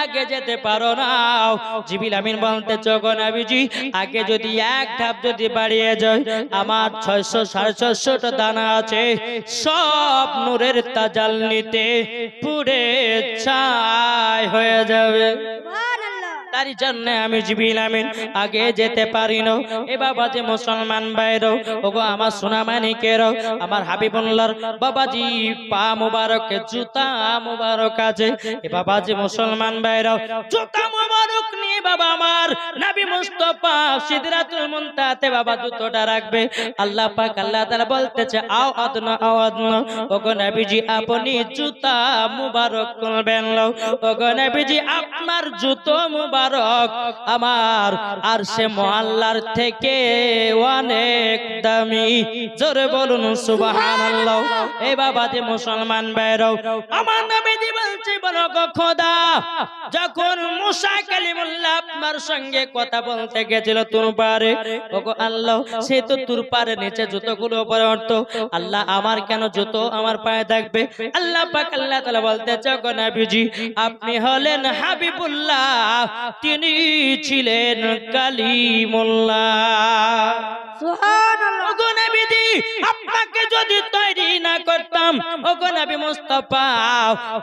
আগে যেতে পারো না। জিবরিল আমিন বলতেছে গো নবীজি আগে যদি এক ধাপ যদি বাড়িয়ে যায় আমার 600 650টা দানা আছে সব নূরের তাজাল্লিতে পুড়ে ছাই হয়ে যাবে। তারই জন্য আমি জিবরিল আমিন আগে যেতে পারি না। এ বাবা যে মুসলমান ভাইরো ওগো আমার সোনা মানিকেরও আমার হাবিবুল্লাহর বাবাজি পা মুবারকে জুতা মুবারক আছে। এ বাবা যে মুসলমান ভাইরো জুতা মুবারক নিয়ে বাবা আমার নবী মুস্তাফা সিদরাতুল মুনতাহাতে বাবা জুতোটা রাখবে। আল্লাহ পাক আল্লাহ তাআলা বলতেছে আও আদনা ওগো নবীজি আপনি জুতা মুবারক খুলবেন। ওগো নবীজি আপনার জুতো মুবারক আমার আরশে মুআল্লার থেকে অনেক দামি। জোরে বলুন সুবহানাল্লাহ। এই বাবা যে মুসলমান ভাইরাও আমার নবীজি বলছে বলো গো খোদা যখন মুসা কালিমুল্লাহ আপনার সঙ্গে কথা বলতে গেছিল তুর পারে ওগো আল্লাহ সে তো তুর পারে নিচে জুতোগুলো উপরে উঠতো আল্লাহ আমার কেন জুতো আমার পায়ে থাকবে? আল্লাহ পাক আল্লাহ তাআলা বলতেছে গো নবীজি আপনি হলেন হাবিবুল্লাহ তিনি ছিলেন কালিমুল্লাহ। সুবহানাল্লাহ। ওগো নবীজি আপনাকে যদি তৈরি না করতাম ওগো নবী মুস্তাফা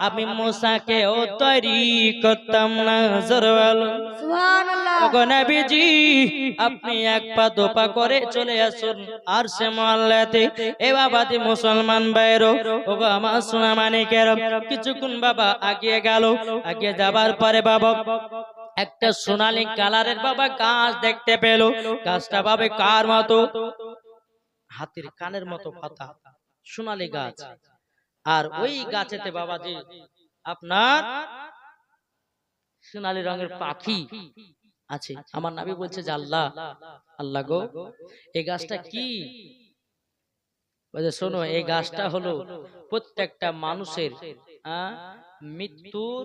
আমি মুসাকেও তৈরি করতাম না। জোরে বলো সুবহানাল্লাহ। ওগো নবীজি আপনি এক পা দোপা করে চলে আসুন আরশে মুআল্লাতে। এ বাবাজি মুসলমান ভাইরো ওগো আমার সোনা মানিকের কিছুক্ষণ বাবা আগিয়ে গেল। আগে যাবার পরে বাবা একটা সোনালী কালারের বাবা গাছ দেখতে পেল। গাছটা ভাবে কার মতো? হাতির কানের মতো পাতা, সোনালী গাছ। আর ওই গাছেতে বাবাজি আপনার সোনালী রঙের পাখি আছে। আমার নবী বলছে যে আল্লাহ আল্লাহ গো এই গাছটা কি? শোনো এই গাছটা হলো প্রত্যেকটা মানুষের মৃত্যুর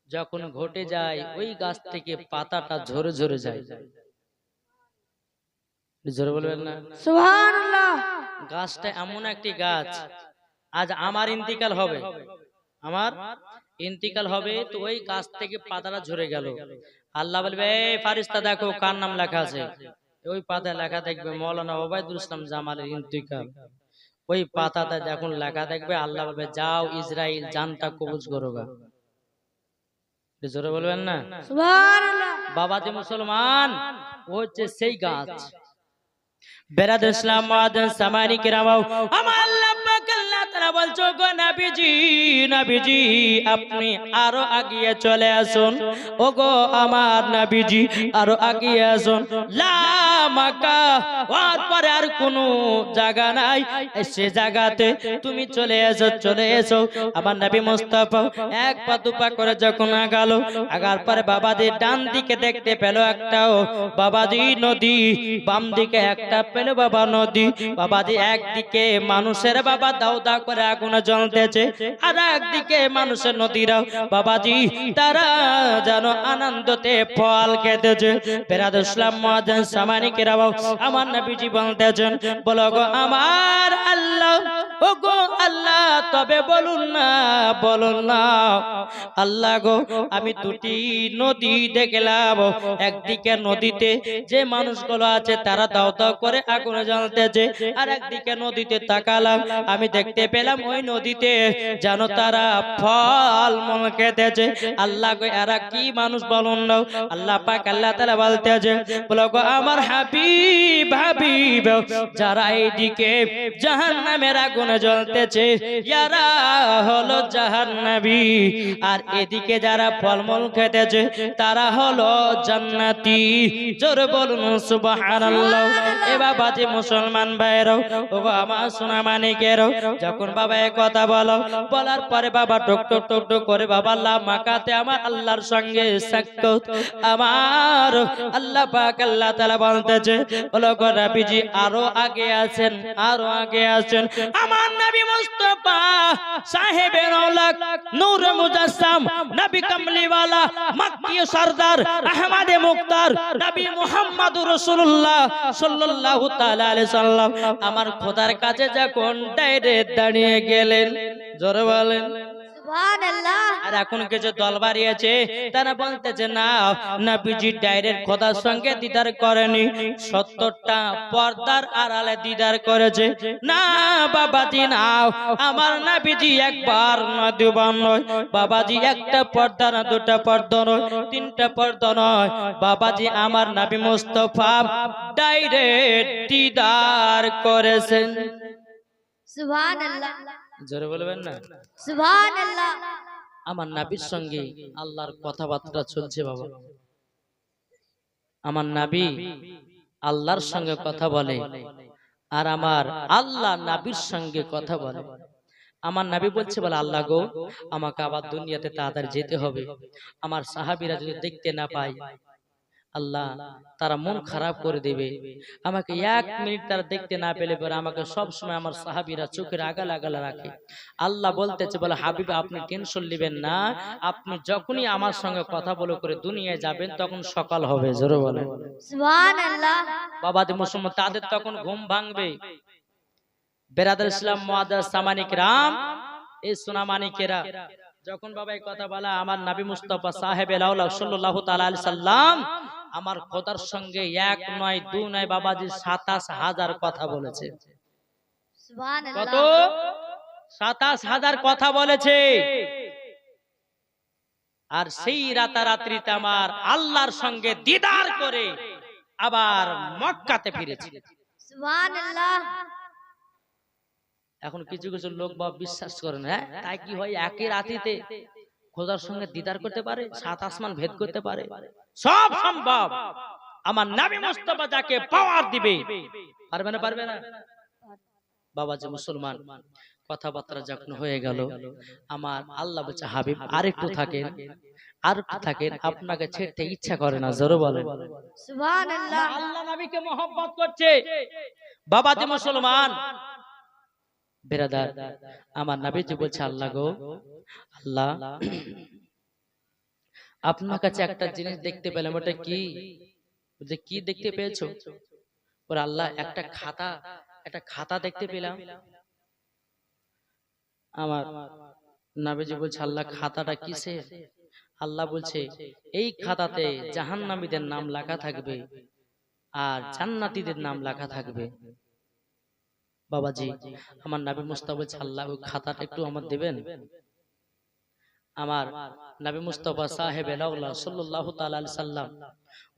যখন ঘটে যায় ওই গাছ থেকে পাতাটা ঝরে ঝরে যায়। জোরে বলবেন না সুবহানাল্লাহ। গাছটা এমন একটি গাছ আজ আমার ইন্তিকাল হবে, আমার ইন্তিকাল হবে তো ওই গাছ থেকে পাতাটা ঝরে গেল। আল্লাহ বলবে এই ফারিস্তা দেখো কার নাম লেখা আছে। ওই পাতায় লেখা দেখবে মাওলানা ওবায়দুল ইসলাম জামালের ইন্তিকাল। ওই পাতাতে যখন লেখা দেখবে আল্লাহ বলবে যাও ইসরাইল জানটা কবজ করোগা। জোরে বলবেন না সুবহানাল্লাহ। বাবা যে মুসলমান ও হচ্ছে সেই গাছ। বেরাদুল ইসলাম মুআদ্দিন সামানি কিরাম আমার আল্লাহ পাক আল্লাহ তাআলা বলছো গো নবীজি নবীজি আপনি আরো আগিয়ে চলে আসুন। ওগো আমার নবীজি আরো আগিয়ে আসুন। লা মাকা ওর পরে আর কোনো জায়গা নাই সে জায়গাতে তুমি চলে এসো। আমার নবী মুস্তাফা এক পা দুপা করে যখন আগালো আগার পরে বাবাজি ডান দিকে দেখতে পেল একটা বাবাজি নদী, বাম দিকে একটা পেল বাবা নদী। বাবাজি একদিকে মানুষের বাবা দাও দাও করে আগুন জ্বলতেছে আর একদিকে মানুষের নদীরা বাবাজি তারা যেন আনন্দতে ফল খেতেছে। বেরাদুল ইসলাম মুআদ্দিন সামানি কিরাম আমার নবীজি বলতেছেন বলো গো আমার আল্লাহ ওগো আল্লাহ তবে বলুন না আল্লাহ গো আমি দুটি নদী দেখলাম। একদিকে নদীতে যে মানুষগুলো আছে তারা দাও দাও করে আগুনে জ্বলতেছে আর একদিকে নদীতে তাকালাম আমি দেখতে পেলাম ওই নদীতে যেন তারা ফল মল খেতেছে। আল্লাহ গো এরা কি মানুষ বলুন না? আল্লাহ পাক আল্লাহ তাআলা বলতেছে বলো গো আমার হাবিব যারা এইদিকে জাহান্নামের আগুনে জ্বলতেছে এরা হলো জাহান্নামী আর এদিকে যারা ফলমূল খেতেছে তারা হলো জান্নাতি। জোরে বলুন সুবহানাল্লাহ। এ বাবা যে মুসলমান ভাইরাও ওগো আমার সোনা মানিকেরও যখন বাবা এই কথা বলার পরে বাবা টক টক টক টক করে বাবা আল্লাহ মাকাতে আমার আল্লাহর সঙ্গে সাক্ষাৎ আমার আল্লাহ পাক আল্লাহ তাআলা বলতেছে বলো গো নবীজি আরো আগে আছেন আমার নবী মুস্তাফা সাহেবে রওলাক নূর মুজাসসাম নবী কামলিওয়ালা মক্কি সরদার আহমদে মুখতার নবী মুহাম্মদুর রাসূলুল্লাহ সাল্লাল্লাহু তাআলা আলাইহি সাল্লাম আমার খোদার কাছে যখন ডাইরেক্ট দাঁড়িয়ে গেলেন। জোরে বলেন সুবহানাল্লাহ। আর এখন কিছু দল বাড়িয়েছে, তারা বলতেছে না নবীজি ডাইরেক্ট খোদার সঙ্গে দিদার করেনি, 70টা পর্দার আড়ালে দিদার করেছে। না বাবাজি নাও, আমার নবীজি একবার না দুবার নয় বাবাজি, একটা পর্দা না দুটা পর্দা নয় তিনটা পর্দা নয় বাবাজি, আমার নবী মুস্তাফা ডাইরেক্ট দিদার করেছেন। সুবহানাল্লাহ। জোরে বলবেন না? সুবহানাল্লাহ। আমার নবীর সঙ্গে আল্লাহর কথাবার্তা চলছে বাবা। আমার নবী আল্লাহর সঙ্গে কথা বলে, আর আমার আল্লাহ নবীর সঙ্গে কথা বলে। আমার নবী বলছে বলে, আল্লাহ গো, আমাকে আবার দুনিয়াতে তাড়াতাড়ি যেতে হবে। আমার সাহাবীরা যদি দেখতে না পায় আল্লাহ, তারা মন খারাপ করে দেবে। আমাকে 1 মিনিট তারা দেখতে না পেলে পরে আমাকে সব সময় আমার সাহাবীরা চোখের আগাল আগাল রাখে। আল্লাহ বলতেছে বলে, হাবিব আপনি টেনশন নেবেন না, আপনি যখনই আমার সঙ্গে কথা বলে করে দুনিয়ায় যাবেন তখন সকাল হবে। জোরে বলেন সুবহানাল্লাহ। বাবাজি মুসলমান, তাদের তখন ঘুম ভাঙবে। বেরাদার ইসলাম মুআদ্দাস সামানিক রাম, এই সোনামানিকেরা যখন বাবা এই কথা বলা, আমার নবী মুস্তাফা সাহেবে লাউলা সাল্লাল্লাহু তাআলা আলাইহি সাল্লাম আমার খোদার সঙ্গে 1 নয় 2 নয় বাবাজি 27,000 কথা বলেছে। সুবহানাল্লাহ। কত? 27,000 কথা বলেছে। আর সেই রাতারাত্রিতে আমার আল্লাহর সঙ্গে দিদার করে আবার মক্কাতে ফিরেছে। সুবহানাল্লাহ। এখন কিছু কিছু লোক বা বিশ্বাস করে না, তাই কি হয় একই রাতিতে খোদার সঙ্গে দিদার করতে পারে, 7 আসমান ভেদ করতে পারে? সব সম্ভব। আমার নবী মুস্তাফা যাকে পাওয়ার দিবে, পারবে না? পারবে না বাবাজি মুসলমান? কথাবার্তা যখন হয়ে গেল, আমার আল্লাহ বলছে, হাবিব আরেকটু থাকেন, আরেকটু থাকেন, আপনাকে ছেড়তে ইচ্ছা করে না। জোরে বলেন সুবহানাল্লাহ। আল্লাহ নবীকে মহব্বত করছে বাবাজি মুসলমান। বেরাদার, আমার নবীজি বলছে, আল্লাহ গো, আল্লাহ আপনার কাছে একটা জিনিস দেখতে পেলাম, ওটা কি? যে কি দেখতে পেয়েছো? ওর আল্লাহ একটা খাতা দেখতে পেলাম। আমার নবীজি বলছে, আল্লাহ খাতাটা কিসের? আল্লাহ বলছে, এই খাতাতে জাহান্নামীদের নাম লেখা থাকবে আর জান্নাতীদের নাম লেখা থাকবে। বাবাজি আমার নবী মুস্তাফা বলছে, আল্লাহ ওই খাতাটা একটু আমার দেবেন? আমার নবী মুস্তাফা সাহেব লাউলা সাল্লাল্লাহু তাআলা আলাইহি সাল্লাম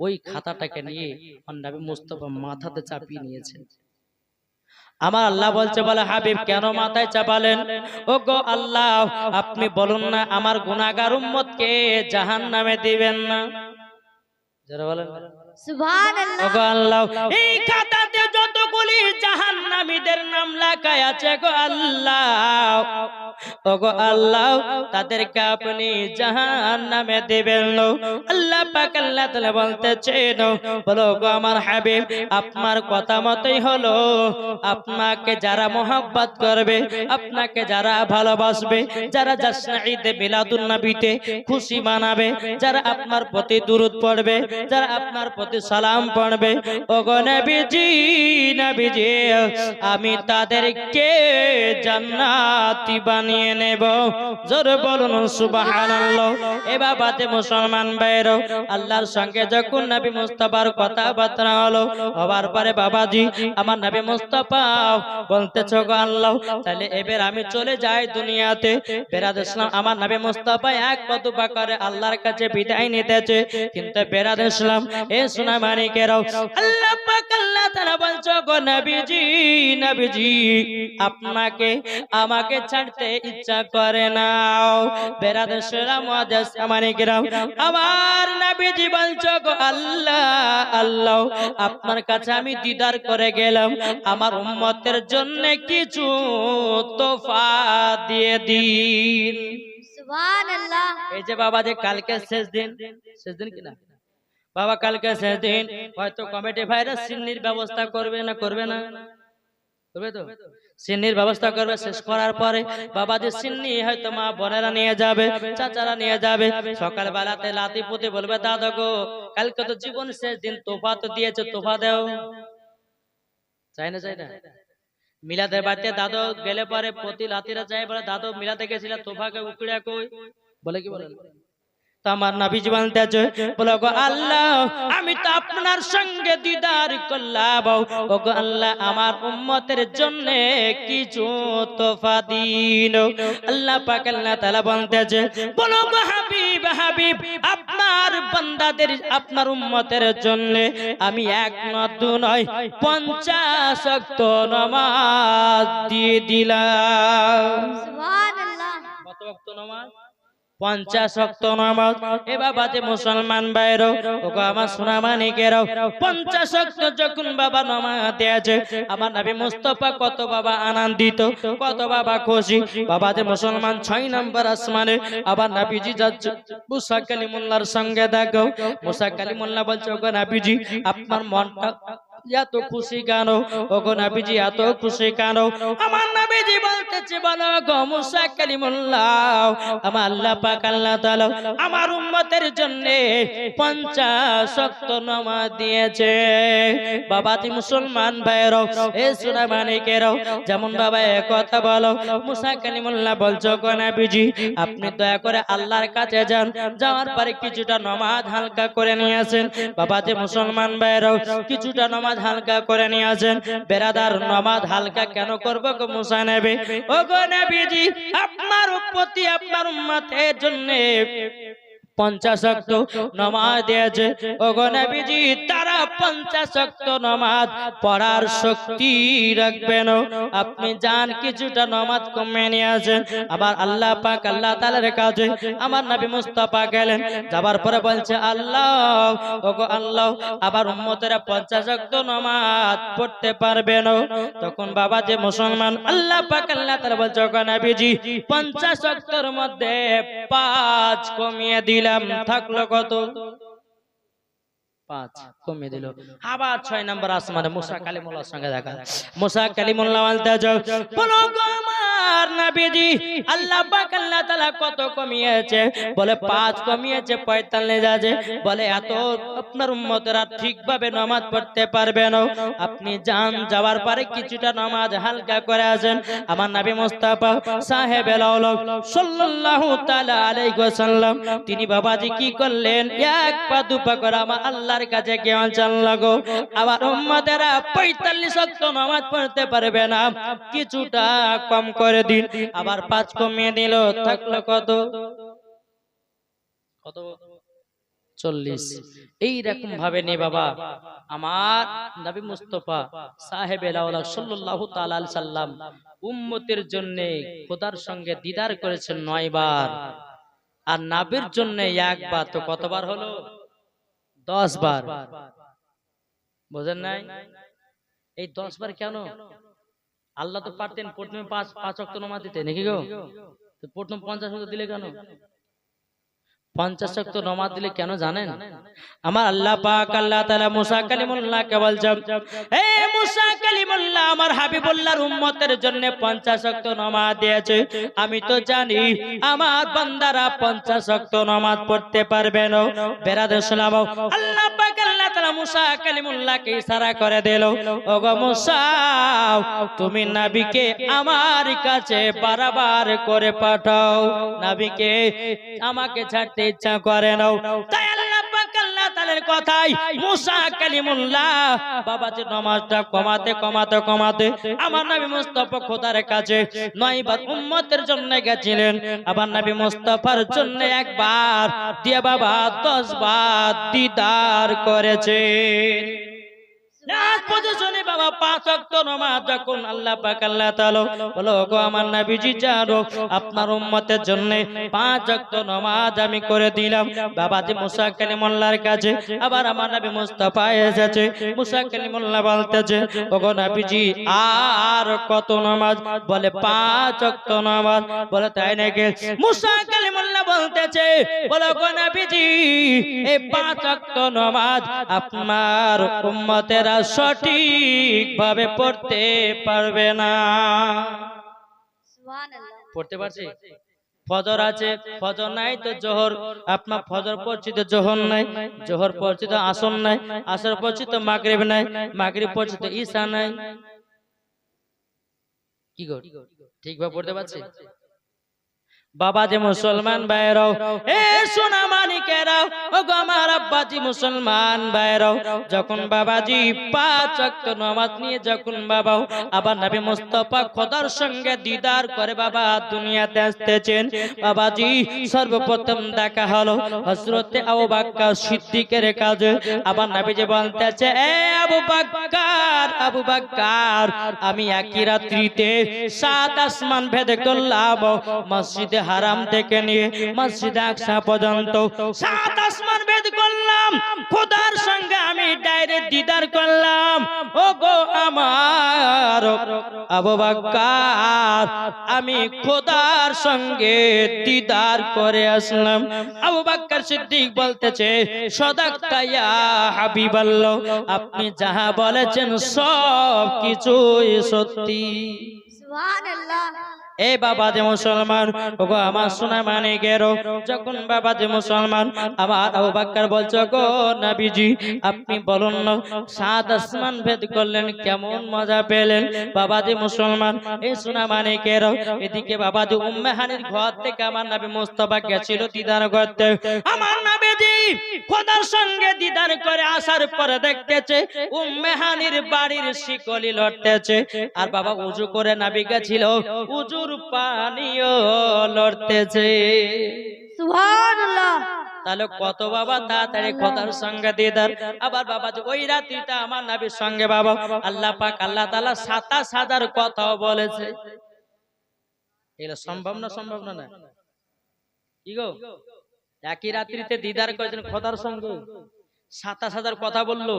ওই খাতাটাকে নিয়ে আমার নবী মুস্তাফা মাথাতে চাপিয়ে নিয়েছেন। আমার আল্লাহ বলছে বলে, হাবিব কেন মাথায় চাপালেন? ও গো আল্লাহ, আপনি বলুন না আমার গুনাহগার উম্মতকে জাহান্নামে দিবেন না? যারা বলেন সুবহানাল্লাহ। ও গো আল্লাহ, এই খাতাতে যতগুলি জাহান্নামীদের নাম লেখা আছে গো আল্লাহ, ও গো আল্লাহ, তাদেরকে আপনি জাহান্নামে দিবেন না। আল্লাহ পাক আল্লাহ তাআলা বলতেছেন, বলো গো আমার হাবিব, আপনার কথা মতই হলো। আপনাকে যারা মোহাব্বত করবে, আপনাকে যারা ভালোবাসবে, যারা জাশনা ঈদে মিলাদুন নবীতে খুশি মানাবে, যারা আপনার প্রতি দুরূদ পড়বে, যারা আপনার প্রতি সালাম পড়বে, ও গো নবীজি, নবীজি আমি তাদেরকে জান্নাতি বানিয়ে নেব। জোরে বলুন সুবহানাল্লাহ। এ বাবাতে মুসলমান ভাইরা, আল্লাহর সঙ্গে যখন নবী মুস্তাফার কথাবার্তা হলো, হবার পরে বাবাজি আমার নবী মুস্তাফা বলতেছে, গো আল্লাহ, তাহলে এবার আমি চলে যাই দুনিয়াতে। বেরাদ ইসলাম আমার নবী মুস্তাফা এক পদবা করে আল্লাহর কাছে বিদায় নিতেছে। কিন্তু বেরাদ ইসলাম এ সোনা মানিকেরাও, আল্লাহ পাক আল্লাহ তাআলা বলছো, গো নবীজি, নবীজি আপনাকে আমাকে ছাড়তে ইচ্ছা করে না। বেরাদ ইসলাম মুআদ্দাস মানিকেরাও, আমার নবীজি বলছো, গো আল্লাহ, আল্লাহ আপনার কাছে আমি দিদার করে গেলাম, আমার উম্মতের জন্য কিছু তোফা দিয়ে দিন। সুবহানাল্লাহ। এই যে বাবা, যে কালকে শেষ দিন কিনা বাবা, কালকে শেষ দিন, হয়তো কমিটি ভাইরা সিন্নির ব্যবস্থা করবে না? করবে না? করবে তো? সিন্নির ব্যবস্থা করবে। শেষ করার পরে বাবা যে সিন্নি হয়তো মা বোনেরা নিয়ে যাবে, চাচারা নিয়ে যাবে। সকাল বেলাতে লাতি পুঁতে বলবে, দাদা গো, কালকে তো জীবন শেষ দিন, তোফা তো দিয়েছে, তোফা দাও। চাই না? চাই না? মিলাদের বাড়িতে দাদু গেলে পরে প্রতি লাতিরা যায় বলে দাদু মিলাতে গেছিল তোফাকে উকড়িয়া কই বলে কি বলেন তো আমার নবীজি বলতেছে বলে গো আল্লাহ আমি তো আপনার সঙ্গে দিদার করলাম ও গো আল্লাহ আমার উম্মতের জন্য কিছু তোফা দিন আল্লাহ পাক আল্লাহ তাআলা বলতেছে বলো গো হাবিব হাবিব আপনার বান্দাদের আপনার উম্মতের জন্য আমি এক নয় দু নয় 50 ওয়াক্ত নামাজ দিয়ে দিলাম সুবহানাল্লাহ কত ওয়াক্ত নামাজ 50 ওয়াক্ত নামাজ এ বাবা যে মুসলমান ভাইরা ওগো আমার সোনা মানিকেরাও 50 ওয়াক্ত যখন বাবা নামাজ দিয়েছে আমার নবী মুস্তাফা কত বাবা আনন্দিত কত বাবা খুশি বাবা যে মুসলমান 6 নম্বর আসমানে আবার নবীজি যাচ্ছে মুসা কালিমুল্লাহর সঙ্গে দেখো মুসা কালিমুল্লাহ বলছে ওগো নবীজি আপনার মনটা এত খুশি কেন ওগো নবীজি এত খুশি কেন আমার নবীজি বলতেছে বলো গো মুসা কালিমুল্লাহ আমার আল্লাহ পাক আল্লাহ তাআলা আমার উম্মতের জন্য 50 ওয়াক্ত নামাজ দিয়েছে বাবা তুমি মুসলমান ভাইরা এ সোনা মানিকেরাও যেমন বাবা এক কথা বলো মুসা কালিমুল্লাহ বলছো গো নবীজি আপনি দয়া করে আল্লাহর কাছে যান যাওয়ার পরে কিছুটা নামাজ হালকা করে নিয়ে আসেন বাবা যে মুসলমান ভাইরা কিছুটা নামাজ হালকা করে নিয়ে আসেন বেরাদার নামাজ হালকা কেন করব গো মুসা নবী ও গো নবীজি আপনার প্রতি আপনার উম্মতের জন্য 50 ওয়াক্ত নামাজ দিয়েছে ওগো নবীজি তারা 50 ওয়াক্ত নামাজ পড়ার শক্তি রাখবেন আপনি যান কিছুটা নামাজ কমে নিয়ে আসেন আবার আল্লাহ পাক আল্লাহ তাআলার কাছে আমার নবী মুস্তাফা গেলেন যাবার পরে বলছে আল্লাহ ওগো আল্লাহ আবার উম্মতেরা 50 ওয়াক্ত নামাজ পড়তে পারবে না তখন বাবা যে মুসলমান আল্লাহ পাক আল্লাহ তাআলা বলছে ওগো নবীজি 50 ওয়াক্তের মধ্যে 5 কমিয়ে দিলাম থাকলো কত 5 কমিয়ে দিল আবার 6 নম্বর আসমানে মুসা কালিমুল্লাহর সঙ্গে দেখা মুসা কালিমুল্লাহ বলতে যাও বলো গো আমার নবীজি আল্লাহ পাক আল্লাহ তাআলা কত কমিয়েছে বলে 5 কমিয়েছে 45 আছে বলে এত আপনার উম্মতরা ঠিকভাবে নামাজ পড়তে পারবে না আপনি যান যাওয়ার পরে কিছুটা নামাজ হালকা করে আসেন আমার নবী মুস্তাফা সাহেবেল আউলাদ সাল্লাল্লাহু তাআলা আলাইহি ওয়াসাল্লাম তিনি বাবাজি কি করলেন এক পা দুপা করে আমার আল্লাহর কাছে কেমন চাল লাগো আবার উম্মতেরা 45 ওয়াক্ত নামাজ পড়তে পারবে না কিছুটা কম করে দিন আবার 5 কমিয়ে দিল থাকলো কত কত 40 এই রকম ভাবে নে বাবা আমার নবী মুস্তাফা সাহেবেল আওলাদ সাল্লাল্লাহু তাআলা আলাইহি সাল্লাম উম্মতের জন্য খোদার সঙ্গে দিদার করেছেন 9 বার আর নবীর জন্য একবার তো কতবার হলো 10 বার বুঝেন নাই এই 10 বার কেন আল্লাহ তো পারতেন প্রথমে 5 ওয়াক্ত নামাজ দিতে নাকি গো তো প্রথম 50 ওয়াক্ত দিলে কেন 50 ওয়াক্ত নামাজ দিলে কেন জানেন আমার আল্লাহ পাক আল্লাহ তাআলা মুসা কালিমুল্লাহকে বলছেন হে মুসা কালিমুল্লাহ আমার হাবিবুল্লাহর উম্মতের জন্য 50 ওয়াক্ত নামাজ দিয়েছে আমি তো জানি আমার বান্দারা 50 ওয়াক্ত নামাজ পড়তে পারবে না বেরাদর সালাম আল্লাহ পাক আল্লাহ তাআলা মুসা কালিমুল্লাহকে ইশারা করে দিল ওগো মুসা তুমি নবীকে আমার কাছে বারবার করে পাঠাও নবীকে আমাকে ছাড়তে ইচ্ছা করে নাও তাই আল্লাহ পাক আল্লাহ তাআলার কথাই মুসা কালিমুল্লাহ বাবা যে নামাজটা কমাতে আমার নবী মুস্তাফা খোদার কাছে 9 বার উম্মতের জন্য গেছিলেন আবার নবী মুস্তাফার জন্য একবার দিয়ে বাবা 10 বার দিদার করেছে বাবা 5 ওয়াক্ত নামাজ যখন আল্লাহ পাক আল্লাহ তাআলা বলো গো আমার নবীজি জানো আপনার উম্মতের জন্য 5 ওয়াক্ত নামাজ আমি করে দিলাম বাবা যে মুসা কালিমুল্লাহর কাছে আবার আমার নবী মুস্তাফা এসেছে মুসা কালিমুল্লাহ বলতেছে ওগো নবীজি আর কত নামাজ বলে 5 ওয়াক্ত নামাজ বলে তাই নাকি মুসা কালিমুল্লাহ বলতেছে বলো গো নবীজি এই 5 ওয়াক্ত নামাজ আপনার উম্মতেরা সঠিক ভাবে পড়তে পারবে না সুবহানাল্লাহ পড়তে পারছে ফজর আছে ফজর নাই তো জোহর আপনার ফজর পড়ছি তো জোহর নাই জোহর পড়ছি তো আসর নাই আসর পড়ছি তো মাগরিব নাই মাগরিব পড়ছি তো ঈশা নাই কি গো ঠিকভাবে পড়তে পারছি? বাবা যে মুসলমান ভাইরাও, এ সোনা মানিকেরাও, ও গো আমার আব্বাজি মুসলমান ভাইরাও, যখন বাবাজি 5 ওয়াক্ত নামাজ নিয়ে যখন বাবাও আবার নবী মুস্তাফা খোদার সঙ্গে দিদার করে বাবা দুনিয়াতে আসতেছেন, বাবাজি সর্বপ্রথম দেখা হলো হযরতে আবু বকর সিদ্দিকের কাছে। আবার নবীজি বলতেছে, এ আবু বকর, আবু বকর, আমি একই রাত্রিতে 7 আসমান ভেদ করলাম, মসজিদে হারাম থেকে নিয়ে মসজিদে আকসা পর্যন্ত 7 আসমান ভেদ করলাম, খোদার সঙ্গে আমি ডাইরেক্ট দিদার করলাম। ও গো আমার আবু বকর, আমি খোদার সঙ্গে দিদার করে আসলাম। আবু বকর সিদ্দিক বলতেছে, সাদাক্তা ইয়া হাবিবাল্লাহ, আপনি যাহা বলেছেন সব কিছুই সত্যি। সুবহানাল্লাহ। এ বাবা যে মুসলমান, ওগো আমার সোনা মানিকেরও, যখন বাবা যে মুসলমান আমার আবু বকর বলছো, গো নবীজি আপনি বলুন না 7 আসমান ভেদ করলেন, কেমন মজা পেলেন? বাবা যে মুসলমান, এই সোনা মানিকেরও, এদিকে বাবা যে উম্মে হানির ঘর থেকে আমার নবী মুস্তাফা গেছিল দিদার করতে। আমার নবীজি খোদার সঙ্গে দিদার করে আসার পরে দেখতেছে উম্মে হানির বাড়ির শিকলি লড়তেছে, আর বাবা উজু করে নবী গেছিল, উজুর পানিও লড়তেছে। সুবহানাল্লাহ। তাহলে কত বাবা তাড়াতাড়ি খোদার সঙ্গে দিদার। আবার বাবা যে ওই রাত্রিটা আমার নবীর সঙ্গে বাবা আল্লাহ পাক আল্লাহ তাআলা 27,000 কথাও বলেছে। এগুলো সম্ভব না? সম্ভব না? কি গো, একই রাত্রিতে দিদার করেছেন খোদার সঙ্গে, 27,000 কথা বললো।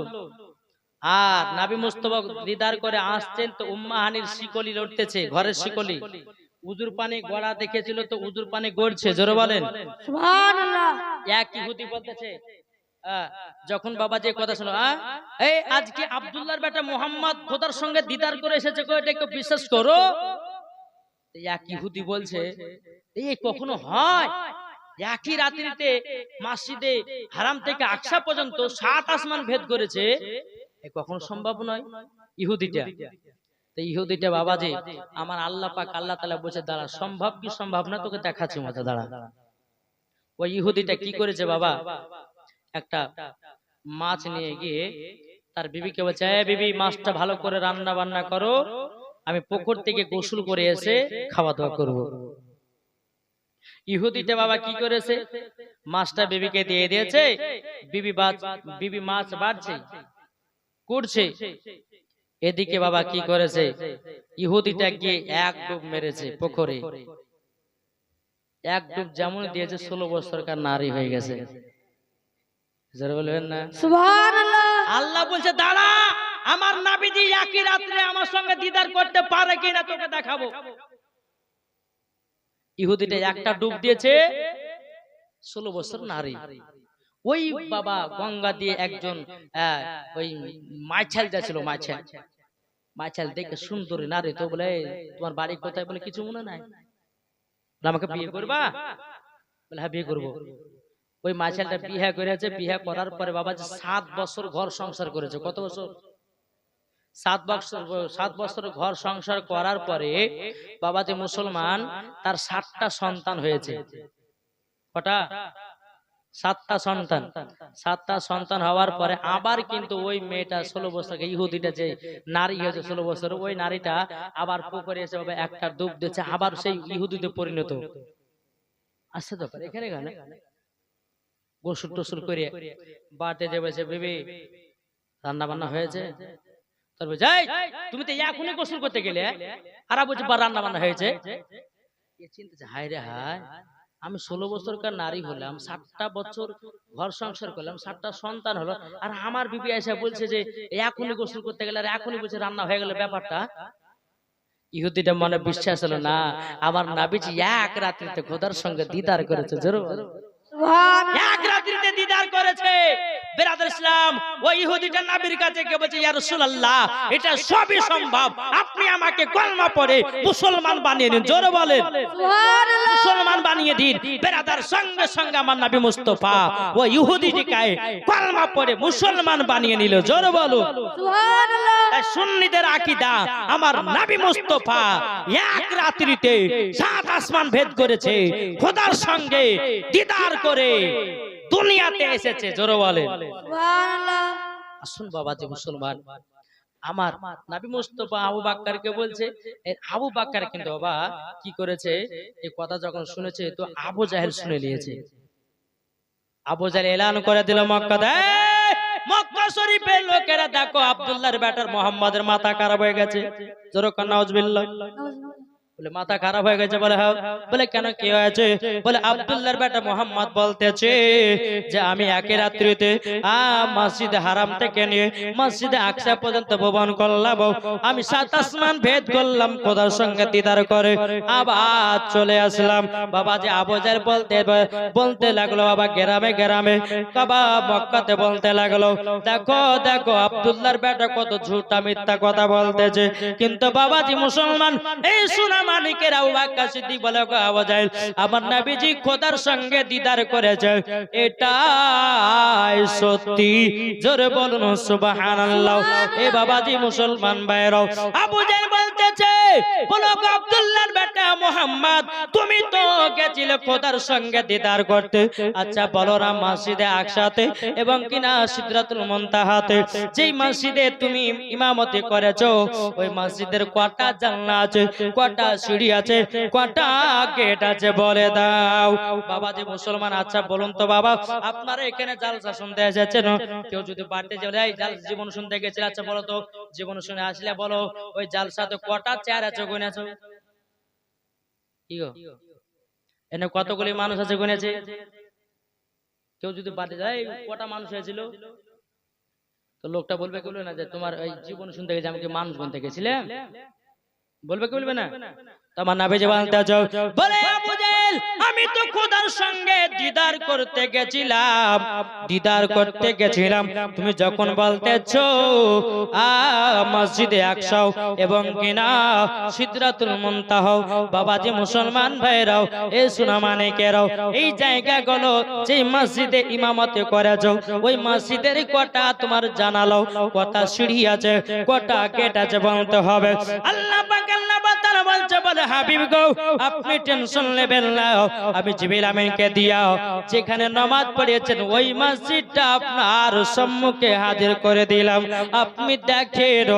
আর নবী মুস্তাফা দিদার করে আসছেন তো উম্মে হানির শিকলি লড়তেছে, ঘরের শিকলি। উজুর পানি গড়া দেখেছিল তো উজুর পানি গড়ছে, জোরে বলেন সুবহানাল্লাহ। এক ইহুদি বলতেছে, যখন বাবা যে কথা শোনো, এই আজকে আব্দুল্লাহর বেটা মুহাম্মদ খোদার সঙ্গে দিদার করে এসেছে, এটা কেউ বিশ্বাস করো? এক ইহুদি বলছে, এই কখনো হয়? একই রাত্রিতে মসজিদে হারাম থেকে আকসা পর্যন্ত 7 আসমান ভেদ করেছে, কখনো সম্ভব নয়। ইহুদিটা তো ইহুদিটা বাবাজি আমার আল্লাহ পাক আল্লাহ তাআলা বলেছে, দাঁড়া সম্ভব কি সম্ভব না তোকে দেখাচ্ছি মজা, দাঁড়া। ওই ইহুদিটা কি করেছে বাবা, একটা মাছ নিয়ে গিয়ে তার বিবিকে বলছে, এ বিবি মাছটা ভালো করে রান্না বান্না করো, আমি পুকুর থেকে গোসল করে এসে খাওয়া দাওয়া করব। ইহুদিটা বাবা কি করেছে, মাছটা বিবিকে দিয়ে দিয়েছে, বিবি মাছ বাড়ছে করছে, এদিকে বাবা কি করেছে, ইহুদিটা গিয়ে এক ডুব মেরেছে পুকুরে। এক ডুব যেমন দিয়েছে 16 বছরকার নারী হয়ে গেছে। যারা বলবেন না সুবহানাল্লাহ। আল্লাহ বলছে, দাঁড়া, আমার নবীজি একই রাত্রে আমার সঙ্গে দিদার করতে পারে কিনা তোকে দেখাবো। ইহুদিটা একটা ডুব দিয়েছে, 16 বছর নারী। ওই বাবা গঙ্গা দিয়ে একজন ওই মাছাল যাচ্ছিল, মাছাল দেখে সুন্দরী নারী, তো বলে তোমার বাড়ি কোথায়? বলে কিছু মনে নাই, আমাকে বিয়ে করবা? বলে হ্যাঁ বিয়ে করবো। ওই মাছালটা বিয়ে করেছে, বিয়ে করার পরে বাবা 7 বছর ঘর সংসার করেছে। কত বছর? 7 বছর ঘর সংসার করার পরে বাবা যে মুসলমান, তার 7টা সন্তান হয়েছে। কটা? 7টা সন্তান। 7টা সন্তান হওয়ার পরে আবার কিন্তু ওই মেয়েটা 16 বছর, ইহুদিটা যে নারী হয়েছে 16 বছর, ওই নারীটা আবার পুকুরে এসে একটা ডুব দিচ্ছে, আবার সেই ইহুদিতে পরিণত আসছে। তো এখানে গানে গোসল টোসল করে বাড়িতে যে বলছে, বিবি রান্না বান্না হয়েছে? তারপর যাই, তুমি তো এখনই গোসল করতে গেলে, আর বলছে রান্না বান্না হয়েছে। চিন্তা, হায় রে হায়, আমি 16 বছরকার নারী হলাম, 7টা বছর ঘর সংসার করলাম, 7টা সন্তান হলো, আর আমার বিবি এসে বলছে যে এখনই গোসল করতে গেলে, আর এখনই বলছে রান্না হয়ে গেল। ব্যাপারটা ইহুদিটা মনে বিশ্বাস হলো না, আমার নবীজি এক রাত্রিতে খোদার সঙ্গে দিদার করেছে। জোরে বলো, এক রাত্রিতে দিদার করেছে। বিরাদর ইসলাম ওই ইহুদিটা নবীর কাছে গিয়ে বলছে ইয়া রাসূলুল্লাহ এটা সবই সম্ভব, আপনি আমাকে কলমা পড়ে মুসলমান বানিয়ে দিন। জোরে বলেন সুবহানাল্লাহ মুসলমান বানিয়ে দিন। বিরাদর সঙ্গে সঙ্গে আমার নবী মুস্তাফা ওই ইহুদিটিকে কলমা পড়ে মুসলমান বানিয়ে নিল। জোরে বলুন সুবহানাল্লাহ তাই সুন্নিদের আকীদা আমার নবী মুস্তাফা এক রাত্রিতে সাত আসমান ভেদ করেছে, খোদার সঙ্গে দিদার করে দুনিয়াতে এসেছে। জোরে বলেন সুবহানাল্লাহ আসুন বাবাজি মুসলমান, আমার নবী মুস্তাফা আবু বকরকে বলছে, এই আবু বকর কিন্তু বাবা কি করেছে, এই কথা যখন শুনেছে তো আবু জাহেল শুনে নিয়েছে। আবু জাহেল এলান করে দিল মক্কাতে, মক্কা শরীফের লোকেরা দেখো আব্দুল্লাহর বেটার মুহাম্মাদের মাথা খারাপ হয়ে গেছে। জোরে কোন নাউজুবিল্লাহ। বলে মাথা খারাপ হয়ে গেছে, বলে হ্যাঁ। বলে কেন কি হয়েছে? বলে আব্দুল্লাহর বেটা মুহাম্মদ বলতেছে যে আমি একে রাত্রিতে মসজিদে হারাম থেকে নিয়ে মসজিদে আকসা পর্যন্ত ভ্রমণ করলাম, আমি সাত আসমান ভেদ করলাম, খোদার সঙ্গে দিদার করে আবার চলে আসলাম। বাবা যে আবু জাহেল বলতে লাগলো, বাবা গ্রামে গ্রামে বাবা মক্কাতে বলতে লাগলো, দেখো দেখো আব্দুল্লাহর বেটা কত ঝুটা মিথ্যা কথা বলতেছে। কিন্তু বাবাজি মুসলমান এই সুনাম মালিকের আবু বকর সিদ্দিক বলে, গো আবু জাহেল আমার নবীজি খোদার সঙ্গে দিদার করেছে, এটাই সত্যি। জোরে বলুন সুবহানাল্লাহ। এ বাবাজি মুসলমান ভাইরাও, আবু জাহেল বলতেছে, বলো গো আব্দুল্লাহর বেটা মুহাম্মদ তুমি তো গেছিলে খোদার সঙ্গে দিদার করতে, আচ্ছা বলো না মসজিদে আকসাতে এবং কিনা সিদরাতুল মুনতাহাতে যেই মসজিদে তুমি ইমামতি করেছো ওই মসজিদের কটা জানলা আছে, কটা সিঁড়ি আছে, কটা গেট আছে বলে দাও। বাবাজি মুসলমান আচ্ছা বলুন তো বাবা, আপনারা এখানে জালসা শুনতে এসেছেন, কেউ যদি বাড়িতে চলে জীবন শুনতে গেছিল, আচ্ছা বলো তো জীবন শুনে আসলে বলো ওই জালসাতে কটা চেয়ার আছে গুনেছো? কি গো এনে কতগুলি মানুষ আছে গুনেছে? কেউ যদি বাড়িতে যায় কটা মানুষ হয়েছিল, তো লোকটা বলবে কি বলবে না যে তোমার ওই জীবন শুনতে গেছে আমি কি মানুষ গুনতে গেছিলাম? বলবে কি বলবে না? তোমার নবী বলতে বলে আবু জাহেল আমি তো খোদার সঙ্গে দিদার করতে গেছিলাম, দিদার করতে গেছিলাম। তুমি যখন বলতেছো মসজিদে আকসা এবং কিনা সিদরাতুল মুনতাহা, বাবাজি মুসলমান ভাইরাও এই সুনামানিকেরাও এই জায়গাগুলো যে মসজিদে ইমামতি করেছো ওই মসজিদের কটা তোমার জানালো, কটা সিঁড়ি আছে, কটা গেট আছে বলতে হবে। আল্লাহ পাক তাআলা বলছে, বলে হাবিব গো আপনি টেনশন নেবেন না, আমি জিবরিল আমিনকে দিয়াও যেখানে নামাজ পড়িয়েছেন ওই মসজিদটা আপনার সম্মুখে হাজির করে দিলাম, আপনি দেখেন।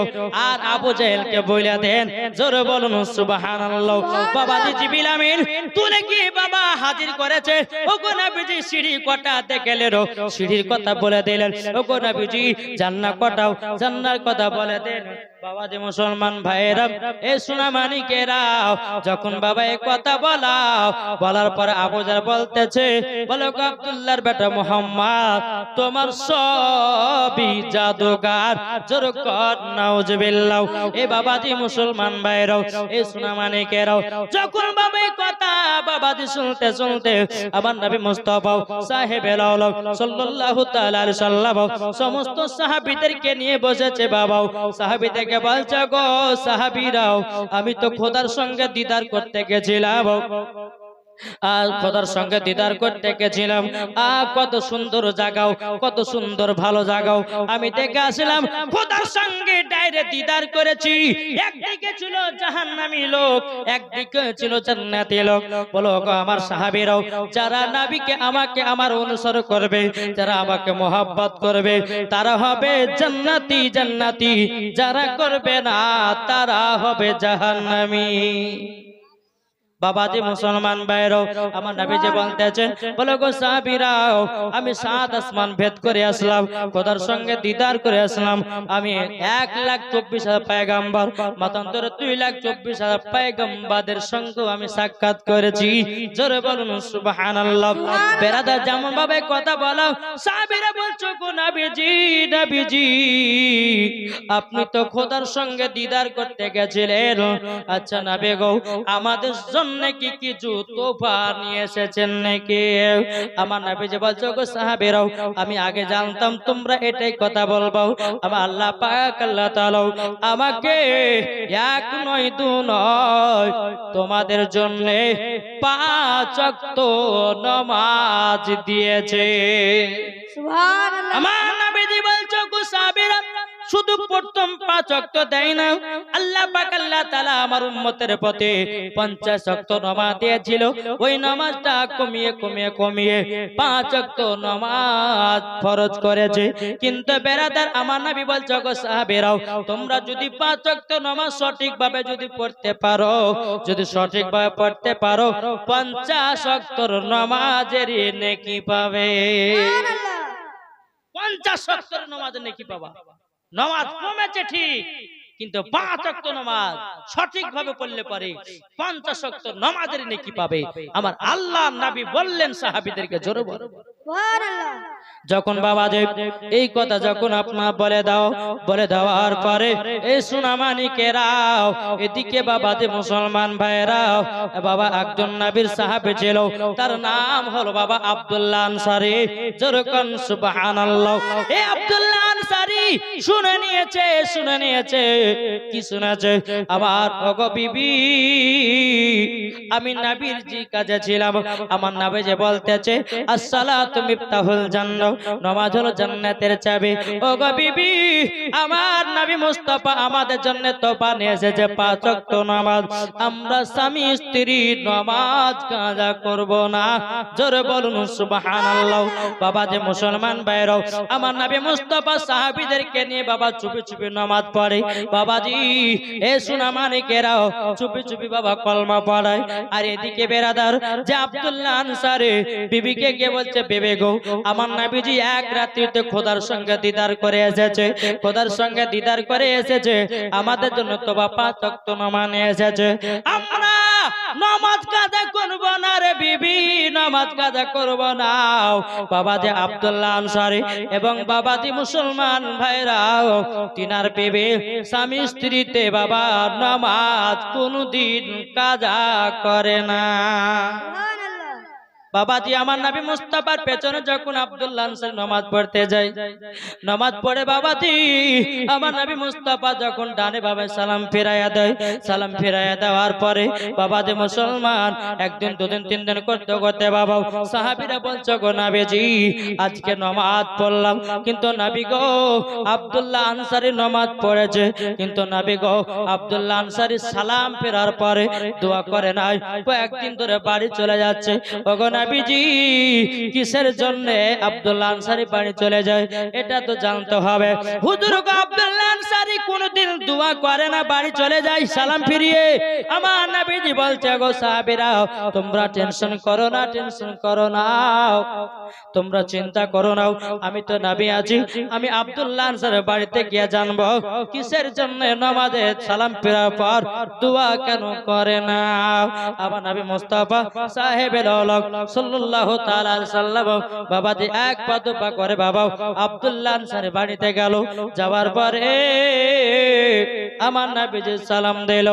আর আবু জাহেলকে বলে দেন, জোরে বলুন সুবহানাল্লাহ। বাবাজি জিবরিল আমিন তুলে কি বাবা হাজির করেছে, ওগো নবীজি সিঁড়ি কটা দেখলেন, সিঁড়ির কথা বলে দিলেন, ওগো নবীজি জান্নাত কটাও, জান্নার কথা বলে দেন। বাবাজি মুসলমান ভাইরা এ সুনামানিকেরা যখন বাবা এই কথা বলার পর আবু জাহেল বলতেছে, বলো গো আব্দুল্লাহর বেটা মুহাম্মদ তোমার সবই জাদুগার। জোর কর নাউজুবিল্লাহ। এ বাবাজি মুসলমান ভাইরা এ সুনামানিকেরা যখন বাবা এই কথা বাবাজি শুনতে শুনতে আমার নবী মুস্তাফা সাহেবে আলম সাল্লাল্লাহু তাআলা আলাইহি সাল্লাম সমস্ত সাহাবীদেরকে নিয়ে বসেছে। বাবা সাহাবীদের বলছে, গো সাহাবীরাও আমি তো খোদার সঙ্গে দিদার করতে গেছিলাম, আর খোদার সঙ্গে দিদার করতে গেছিলাম, কত সুন্দর জায়গাও, কত সুন্দর ভালো জায়গাও আমি দেখে আসলাম, খোদার সঙ্গে ডাইরেক্ট দিদার করেছি। একদিকে ছিল জাহান্নামী লোক, একদিকে ছিল জান্নাতি লোক। বলো গো আমার সাহাবীরাও যারা নবীকে আমাকে আমার অনুসরণ করবে, যারা আমাকে মোহাব্বত করবে তারা হবে জান্নাতি জান্নাতি, যারা করবে না তারা হবে জাহান্নামী। বাবাজি মুসলমান ভাইরাও আমার নবীজি বলতেছেন, বলো গো সাহাবীরাও আমি সাত আসমান ভেদ করে আসলাম, খোদার সঙ্গে দিদার করে আসলাম, আমি 1,24,000 পয়গম্বর মতান্তরে 2,24,000 পয়গম্বরদের সঙ্গে আমি সাক্ষাৎ করেছি। জোরে বলুন সুবহানাল্লাহ। বেরাদার যেমন ভাবে কথা বলো সাহাবীরা বলছো, গো নবীজি নবীজি আপনি তো খোদার সঙ্গে দিদার করতে গেছিলেন, আচ্ছা নবী গো আমাদের জন্য জন্য কি কিছু তোফা নিয়ে এসেছেন নাকি? আমার নবীজি বলছে গো সাহাবীরাও, আমি আগে জানতাম তোমরা এটাই কথা বলবো। আমার আল্লাহ পাক আল্লাহ তাআলা আমাকে এক নয় দু নয় তোমাদের জন্য 5 ওয়াক্ত নামাজ দিয়েছে। সুবহানাল্লাহ। আমার নবীজি বলছে গো সাহাবীরা, শুধু প্রথম 5 ওয়াক্ত দেয় না, আল্লাহ পাক আল্লাহ তাআলা আমার উম্মতের প্রতি 50 ওয়াক্ত নামাজ দিয়েছিল। ওই নামাজটা কমিয়ে কমিয়ে কমিয়ে 5 ওয়াক্ত নামাজ ফরজ করেছে। কিন্তু বেরাদার, আমার নবী বলছে গো সাহাবীরাও, তোমরা যদি 5 ওয়াক্ত নামাজ সঠিকভাবে যদি পড়তে পারো, যদি সঠিকভাবে পড়তে পারো, 50 ওয়াক্তর নামাজের নেকি পাবে। 50 ওয়াক্তের নামাজের নেকি পাবা। নামাজ কমেছে ঠিক, কিন্তু 5 ওয়াক্ত নামাজ সঠিকভাবে পড়লে পরে 50 ওয়াক্ত নামাজের নেকি পাবে। আমার আল্লাহর নবী বললেন সাহাবীদেরকে, জোরে বলো। সুবহানাল্লাহ। যখন বাবাজি এই কথা যখন আপনার বলে দেওয়ার পরে এই সুনামানিকেরাও, এদিকে বাবাজি মুসলমান ভাইরাও, বাবা একজন নবীর সাহাবী ছিল, তার নাম হলো বাবা আব্দুল্লাহ আনসারী। যেরকম সুবহানাল্লাহ, এই আব্দুল্লাহ আনসারী শুনে নিয়েছে কি শুনেছে? আমার ওগো বিবি, আমি নবীর জি কাজে ছিলাম, আমার নবী যে বলতেছে আসসালাতু মিফতাহুল জান্নাহ, নামাজ হলো জান্নাতের চাবি। ওগো বিবি, আমার নবী মুস্তাফা আমাদের জন্য তোফা নিয়ে এসেছে 5 ওয়াক্ত নামাজ। আমরা স্বামী স্ত্রী নামাজ কাজা করব না। জোরে বলুন সুবহানাল্লাহ। বাবা যে মুসলমান ভাইরাও, আমার নবী মুস্তাফা সাহাবীদেরকে নিয়ে বাবা চুপি চুপি নামাজ পড়ে। বাবাজি এ সুনামানিকেরাও চুপি চুপি বাবা কলমা পড়ায়। আর এদিকে বেরাদার যে আব্দুল্লাহ আনসারী বিবিকে গিয়ে বলছে, বেবে গো, আমার নবীজি এক রাত্রিতে খোদার সঙ্গে দিদার করে এসেছে, খোদার সঙ্গে দিদার করে এসেছে, আমাদের জন্য তো 5 ওয়াক্ত নামাজ নিয়ে এসেছে। আমরা নামাজ কাজা করব না রে বিবি, নামাজ কাজা করব না। বাবাজি আব্দুল্লাহ আনসারী এবং বাবাজি মুসলমান ভাইরাও, তিনার বিবি স্বামী স্ত্রীতে বাবা নামাজ কোনদিন কাজা করে না। বাবাজি আমার নবী মুস্তাফার পেছনে যখন আব্দুল্লাহ আনসারী নামাজ পড়তে যায়, নামাজ পড়ে বাবাজি আমার নবী মুস্তাফা যখন ডানে বামে সালাম ফিরাইয়া দেয়, সালাম ফিরাইয়া দেওয়ার পরে বাবাজি মুসলমান একদিন দুদিন তিন দিন করতে করতে বাবা সাহাবীরা বলছে গো নবীজি, আজকে নামাজ পড়লাম, কিন্তু নবী গো আব্দুল্লাহ আনসারী নামাজ পড়েছে, কিন্তু নবী গো আব্দুল্লাহ আনসারী সালাম ফেরার পরে দোয়া করে নাই, কয়েকদিন ধরে বাড়ি চলে যাচ্ছে। ওগো নবীজি, কিসের জন্য আব্দুল্লাহ আনসারী বাড়ি চলে যায় এটা তো জানতে হবে। হুজুর গো আব্দুল্লাহ আনসারী কোনদিন দোয়া করে না, বাড়ি চলে যায় সালাম ফিরিয়ে। আমার নবীজি বলছে গো সাহাবীরা, তোমরা টেনশন করো না, টেনশন করো না, তোমরা চিন্তা করো না, আমি তো নবী আছি, আমি আব্দুল্লাহ আনসারীর বাড়িতে গিয়ে জানবো কিসের জন্য নামাজে সালাম ফেরার পর দোয়া কেন করে না। আমার নবী মুস্তাফা সাহেবের আলম সাল্লাল্লাহু তাআলা আলাইহি সাল্লাম বাবাজি এক পা দুপা করে বাবা আব্দুল্লাহ আনসারীর বাড়িতে গেল। যাওয়ার পরে আমার নবীজি সালাম দিল,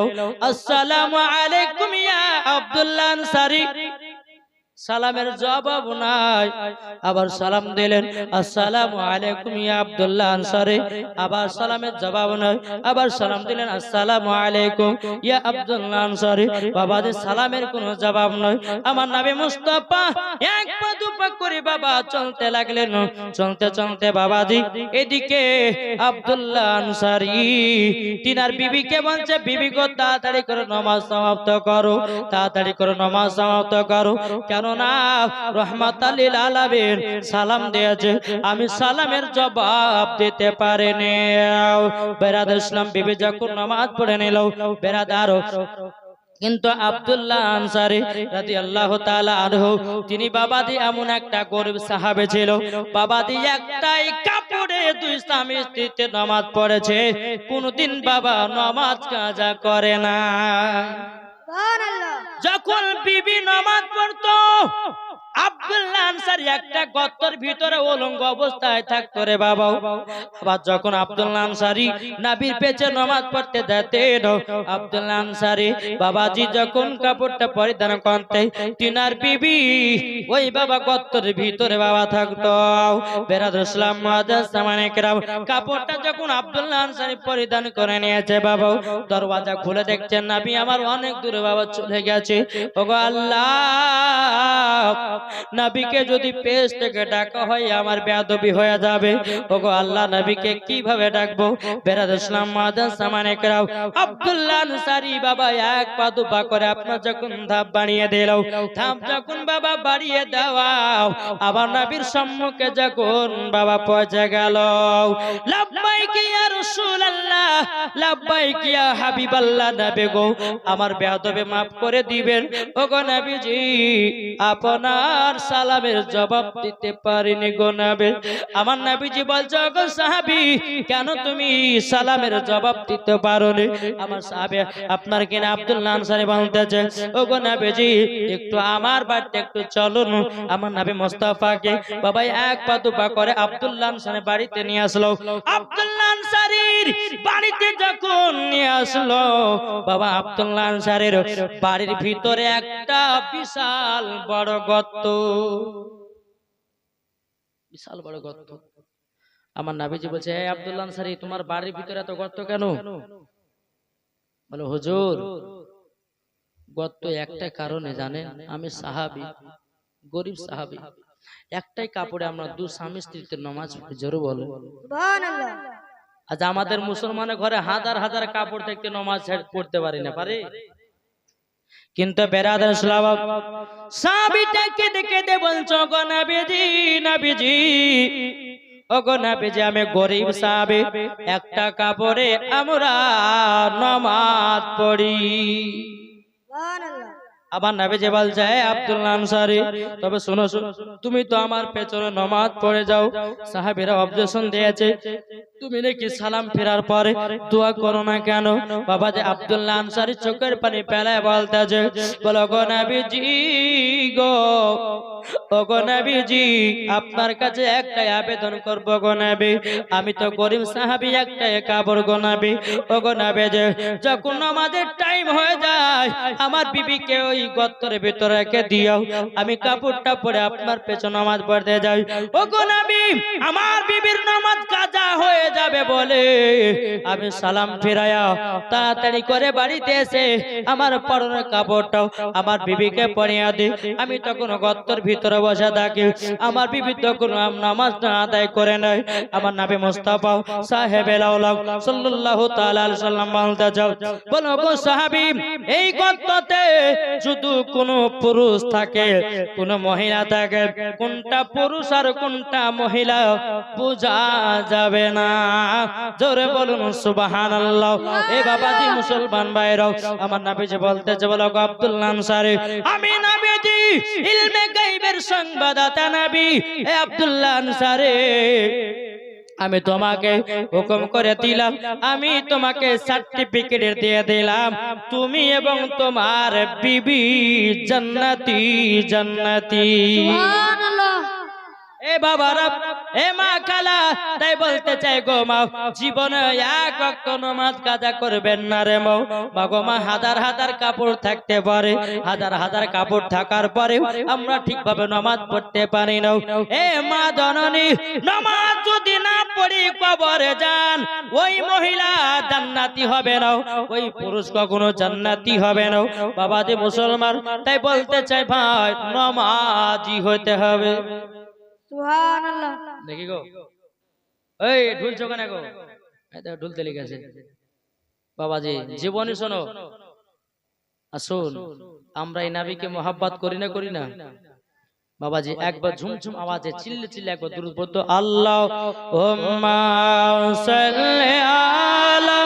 আসসালামু আলাইকুম ইয়া আব্দুল্লাহ আনসারী। সালামের জবাব নাই, আবার সালাম দিলেন, আসসালামু আলাইকুম ইয়া আব্দুল্লাহ আনসারী। আবার সালামের জবাব নাই, আবার সালাম দিলেন, আসসালামু আলাইকুম ইয়া আব্দুল্লাহ আনসারী। বাবাজি সালামের কোনো জবাব নাই। আমার নবী মুস্তাফা এক পা দুপা করে বাবা চলতে লাগলেন। চলতে চলতে বাবাজি এদিকে আব্দুল্লাহ আনসারী তিনার বিবিকে বলছে, বিবি গো তাড়াতাড়ি করে নামাজ সমাপ্ত করো, তাড়াতাড়ি করে নামাজ সমাপ্ত করো, কেন না রহমাতাল লিল আলামিন সালাম দিয়েছে, আমি সালামের জবাব দিতে পারিনি। বেরাদার ইসলাম বিবি যখন নামাজ পড়ে নিল বেরাদার, কিন্তু আব্দুল্লাহ আনসারী রাদিয়াল্লাহু তাআলা আনহু তিনি বাবাজি এমন একটা গরিব সাহাবে ছিল, বাবাজি একটাই কাপড়ে দুই স্বামী স্ত্রীতে নামাজ পড়েছে, কোনদিন বাবা নামাজ কাজা করে না। যখন বিবি নামাজ পড়তো আব্দুল্লাহ আনসারী একটা গর্তের ভিতরে উলঙ্গ অবস্থায় থাকতো রে বাবা। আবার যখন আব্দুল্লাহ আনসারী নবীর পেছনে নামাজ পড়তে যেতেন, আব্দুল্লাহ আনসারী বাবাজি যখন কাপড়টা পরিধান করতে, তিনার বিবি ওই বাবা গর্তের ভিতরে বাবা থাকতো। বেরাদুল ইসলাম মুআজ্জাজ সামানে কেরাম, কাপড়টা যখন আব্দুল্লাহ আনসারী পরিধান করে নিয়েছে বাবা, দরওয়াজা খুলে দেখছেন নবী আমার অনেক দূরে বাবা চলে গেছে। ওগো আল্লাহ, নবীকে যদি পেশ থেকে ডাকা হয় আমার বেয়াদবি হয়ে যাবে। ওগো আল্লাহ, নবীকে কিভাবে ডাকবো? বেরাদুল ইসলাম মুআজ্জাজ সামানে কেরাম, আব্দুল্লাহ আনসারী বাবা এক পা দু পা করে আপনার যখন ধাপ বানিয়ে দিল, ধাপ যখন বাবা বাড়িয়ে দেওয়া, আবার নবীর সম্মুখে যখন বাবা পৌঁছে গেল, লাব্বাইক ইয়া রাসূলুল্লাহ, লাব্বাইক ইয়া হাবিবাল্লাহ, নবী গো আমার বেয়াদবি maaf করে দিবেন। ওগো নবীজি, আপনার সালামের জবাব দিতে পারিনি গো নবী। আমার নবীজি বলছে, ওগো সাহাবী, কেন তুমি সালামের জবাব দিতে পারোনি? আমার সাহাবী আপনার কিনা আব্দুল্লাহ আনসারী বলতেছে, ওগো নবীজি একটু আমার বাড়িতে একটু চলুন। আমার নবী মুস্তাফাকে বাবা এক পা দু পা করে আব্দুল্লাহ আনসারী বাড়িতে নিয়ে আসলো। আব্দুল্লাহ আনসারীর বাড়িতে যখন নিয়ে আসলো বাবা, আব্দুল্লাহ আনসারীর বাড়ির ভিতরে একটা বিশাল বড় গর্ত, বিশাল বড় গর্ত। আমার নবীজি বলছে, হে আব্দুল্লাহ আনসারী, তোমার বাড়ির ভিতরে এত গর্ত কেন? বলো হুজুর, গর্ত একটা কারণে জানেন, আমি সাহাবী, গরিব সাহাবী, একটাই কাপড়ে আমরা দু স্বামী স্ত্রীতে নামাজ পড়ি। জোরে বলো সুবহানাল্লাহ। আজ আমাদের মুসলমানের ঘরে হাজার হাজার কাপড় দেখতে নামাজ পড়তে পারি না, পারে? কিন্তু বেরাদার ইসলাম সাহাবীটাকে দেখে দে বলছো, গো নবীজি, নবীজি, ওগো নবীজি, আমি গরিব সাহাবী, একটা কাপড়ে আমরা নামাজ পড়ি। সুবহানাল্লাহ। আবার নবীজি বলছে, হে আব্দুল্লাহ আনসারী, তবে শোনো, তুমি তো আমার পেছনে নামাজ পড়ে যাও। সাহাবীরা অবজেকশন দিয়েছে, তুমি নাকি সালাম ফেরার পরে দোয়া করো না কেন? বাবা যে আব্দুল্লাহ আনসারী চোখের পানি ফেলায় বলতেছে, বলো গো নবীজি গো, ওগো নবীজি, আপনার কাছে একটাই আবেদন করবো গো নবী, আমি তো গরিব সাহাবী, একটাই কাপড় গো নবী। ওগো নবীজি, যখন নামাজের টাইম হয়ে যায় আমার বিবিকে ওই গর্তের ভিতরে রেখে দিও, আমি কাপড়টা পরে আপনার পেছনে নামাজ পড়তে যাই। ওগো নবী, আমার বিবির নামাজ কাজা হয়ে যাবে বলে আমি সালাম ফিরায়া তাড়াতাড়ি করে বাড়িতে এসে আমার পরনের কাপড়টাও আমার বিবিকে পরিয়ে দিই। আমি তখন গর্তের ভিতরে বসে থাকি, আমার বিবি তখন নামাজটা আদায় করে নেয়। আমার নবী মুস্তাফা সাহেবে আওলাদ সাল্লাল্লাহু তাআলা আলাইহি সাল্লাম বলতে যাও, বলো গো সাহাবী, এই গর্ততে শুধু কোন পুরুষ থাকে, কোন মহিলা থাকে, কোনটা পুরুষ আর কোনটা মহিলা বোঝা যাবে না। জোরে বলুন সুবহানাল্লাহ। এ বাবাজি মুসলমান ভাইরাও, আমার নবীজি বলতেছে, বলো গো আব্দুল্লাহ আনসারী, আমি নবীজি ইলমে গায়বের সংবাদদাতা নবী, এ আব্দুল্লাহ আনসারী, আমি তোমাকে হুকুম করে দিলাম, আমি তোমাকে সার্টিফিকেট দিয়ে দিলাম, তুমি এবং তোমার বিবি জান্নাতি জান্নাতি। সুবহানাল্লাহ। এ বাবারা, এ মা খালা, তাই বলতে চাই গো মা, জীবনে এক ওয়াক্ত নামাজ কাজা করবেন না রে মা। গো মা, হাজার হাজার কাপড় থাকতে পারে, হাজার হাজার কাপড় থাকার পরেও আমরা ঠিকভাবে নামাজ পড়তে পারি না। এ মা জননী, নামাজ যদি না পড়ি কবরে যান, ওই মহিলা জান্নাতি হবে না, ওই পুরুষ কখনো জান্নাতি হবে না। বাবা যে মুসলমান, তাই বলতে চাই ভাই, নামাজি হতে হবে। সুবহানাল্লাহ। দেখি গো, এই ঢুলছো কেন গো? ঢুলতে লেগেছে বাবাজি। জীবনী শোনো, আসুন আমরা এই নবীকে মোহাব্বত করি না বাবাজি? একবার ঝুমঝুম আওয়াজে চিল্লে চিল্লে একবার দুরূদ পড়তো, আল্লাহুম্মা সাল্লি আলা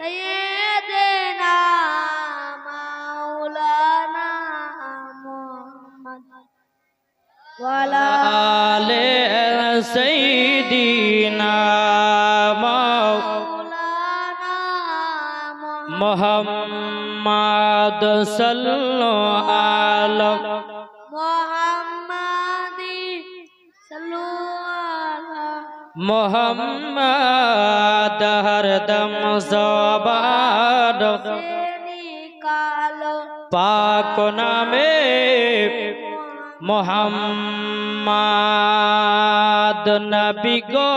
সাইয়্যিদিনা মাওলানা মুহাম্মদ ওয়া আলা আলে সাইয়্যিদিনা মাওলানা মুহাম্মদ সাল্লাল্লাহু আলা মুহাম্মদ মোহাম্মদ হরদম জবান से निकालो পাক নামে মোহাম্মদ নবী গো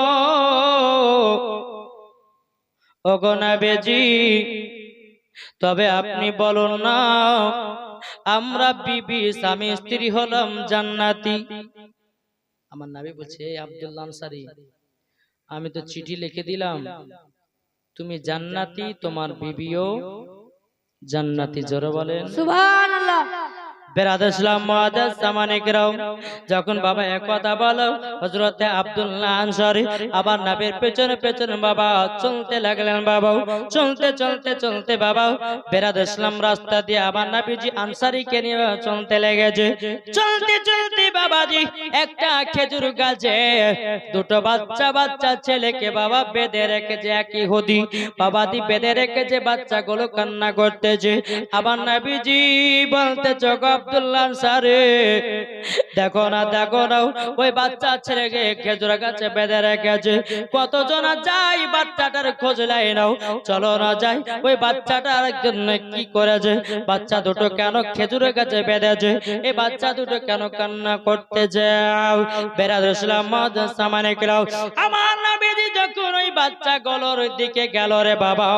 ওগো নবীজি তবে আপনি বলুন না আমরা বিবি স্বামী স্ত্রী হলাম জান্নাতি। আমার নবী বলছে আব্দুল্লাহ আনসারী আমি তো চিঠি লিখে দিলাম তুমি জান্নাতি তোমার বিবিও জান্নাতি। জোরে বলেন सुभान अल्लाह বেরাদার ইসলাম মুআদ্দাস সামানিকরাম যখন বাবা এক কথা বলো হযরতে আব্দুল্লাহ আনসারী আবার নবীর পেছনে পেছনে বাবা চলতে লাগলেন। বাবা চলতে চলতে চলতে বাবা বেরাদার ইসলাম রাস্তা দিয়ে আবার নবীজি আনসারীকে নিয়ে চলতে লেগেছে। চলতে চলতে বাবাজি একটা খেজুর গাছে দুটো বাচ্চা বাচ্চা ছেলেকে বাবা বেঁধে রেখেছে। এক ইহুদি বাবাজি বেঁধে রেখেছে, বাচ্চাগুলো কান্না করতেছে। আবার নবীজি বলতেছে আব্দুল্লাহ আনসারী দেখো না ওই বাচ্চা ছেলেকে খেজুর গাছে বেঁধে রেখেছে। কতজন যাই বাচ্চাটার খোঁজ লাই নাও, চলো না যাই ওই বাচ্চাটার জন্য কি করেছে, বাচ্চা দুটো কেন খেজুর গাছে বেঁধেছে, এই বাচ্চা দুটো কেন কান্না করতে যাও। বেরাদুল ইসলাম মুআদ্দাস সামানিকরাম আমার নবীজি যখন ওই বাচ্চা গুলোর দিকে গেল রে বাবা,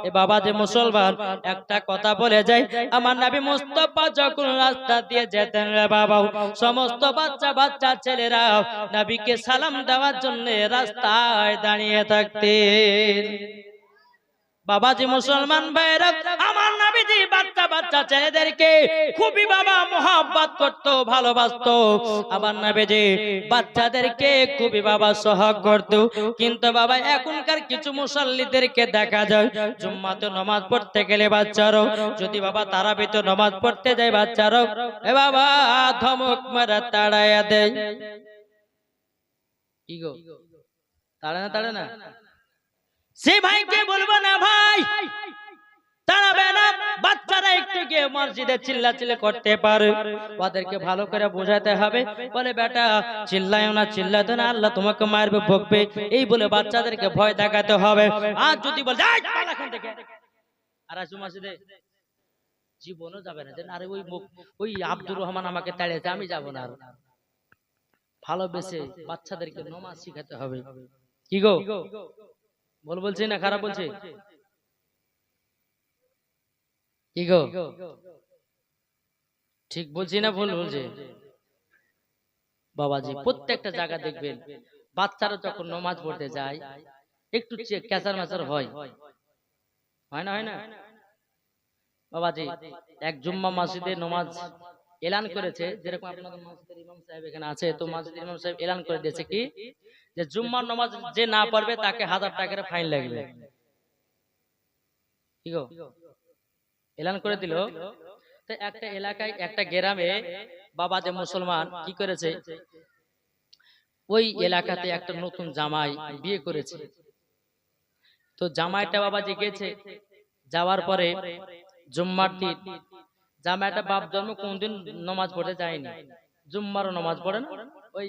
এ বাবা যে মুসলমান একটা কথা বলে যায়, আমার নবী মুস্তাফা যখন রাস্তা দিয়ে যেতেন রে বাবা সমস্ত বাচ্চা বাচ্চা ছেলেরা নবীকে সালাম দেওয়ার জন্য রাস্তায় দাঁড়িয়ে থাকতেন। বাবাজি মুসলমান ভাইরা আমার নবীজি বাচ্চা বাচ্চা ছেলেদেরকে খুবই বাবা মোহাব্বত করতো, ভালোবাসতো। আমার নবীজি বাচ্চাদেরকে খুবই বাবা সোহাগ করতো। কিন্তু বাবা এখনকার কিছু মুসল্লিদেরকে দেখা যায় জুম্মাতে নামাজ পড়তে গেলে বাচ্চারও যদি বাবা তারাবিতে নামাজ পড়তে যায় বাচ্চারও এ বাবা ধমক মারা তাড়ায়া দেয়। কি গো তাড়ে না সে ভাইকে বলবো না ভাই তাড়াবে না, বাচ্চারা একটু গিয়ে মসজিদে চিল্লাচিল্লি করতে পারে, ওদেরকে ভালো করে বোঝাতে হবে। বলে বেটা চিল্লায়ও না, চিল্লাতে না, আল্লাহ তোমাকে মারবে বকবে, এই বলে বাচ্চাদেরকে ভয় দেখাতে হবে। আর যদি বলে যাই পালা এখান থেকে, আর আজ মসজিদে জীবনও যাবে না। আরে ওই আব্দুর রহমান আমাকে তাড়িয়েছে আমি যাব না। আর ভালোবেসে বাচ্চাদেরকে নামাজ শিখাতে হবে। কি গো বলছি না খারাপ বলছি? কি গো ঠিক বলছি না ভুল বলছি? বাবাজি প্রত্যেকটা জায়গা দেখবেন বাচ্চারা যখন নামাজ পড়তে যায় একটু ক্যাচার ম্যাচার হয় না বাবাজি। এক জুম্মা মসজিদে নামাজ এলান করেছে, যেরকম আপনাদের মসজিদের ইমাম সাহেব এখানে আছে, তো মসজিদের ইমাম সাহেব এলান করে দিয়েছে কি যে জুম্মার নামাজ যে না পড়বে তাকে 1000 টাকার ফাইন লাগবে। কি গো এলান করে দিল। তো একটা এলাকায় একটা গ্রামে বাবা যে মুসলমান কি করেছে, ওই এলাকাতে একটা নতুন জামাই বিয়ে করেছে। তো জামাইটা বাবাজি গেছে, যাওয়ার পরে জুম্মার দিন জামাইটা বাপ জন্ম কোনদিন নামাজ পড়তে যায়নি, জুম্মারও নামাজ পড়ে না, ওই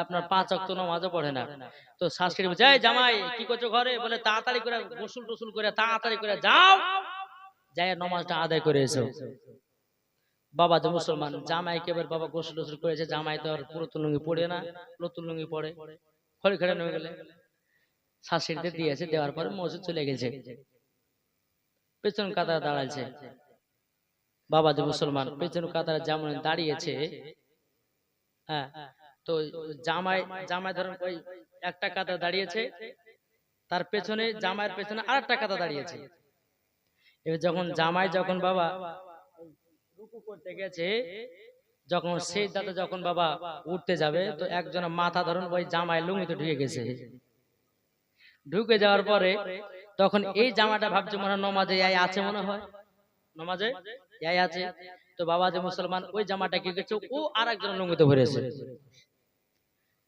আপনার 5 ওয়াক্ত নামাজও পড়ে না। তো শাশুড়ি বলছে এই জামাই কি করছো ঘরে, বলে তাড়াতাড়ি করে গোসল টোসল করে তাড়াতাড়ি করে যাও, যাই নামাজটা আদায় করে এসো। বাবা যে মুসলমান জামাইকে এবার বাবা গোসল টোসল করেছে, জামাই তো আর পুরাতন লুঙ্গি পড়ে না, নতুন লুঙ্গি পড়ে, খড়ি খড়ে নেমে গেলে শাশুড়িতে দিয়েছে, দেওয়ার পরে মসজিদ চলে গেছে, পেছন কাতারে দাঁড়াইছে। বাবা যে মুসলমান পেছন কাতারে যেমন দাঁড়িয়েছে, হ্যাঁ, তো জামাই ধরুন ওই একটা কাতার দাঁড়িয়েছে, তার পেছনে জামাইয়ের পেছনে আরেকটা কাতার দাঁড়িয়েছে। এবার যখন বাবা রুকু করতে গেছে, যখন সেই দাদা যখন বাবা উঠতে যাবে, তো একজনের মাথা ধরুন ওই জামাই লুঙ্গিতে ঢুকে গেছে। ঢুকে যাওয়ার পরে তখন এই জামাটা ভাবছে মনে হয় নমাজে আছে, মনে হয় নমাজে আছে। তো বাবা যে মুসলমান ওই জামাটা কি গেছে, ও আর একজনের লুঙ্গিতে ভরেছে।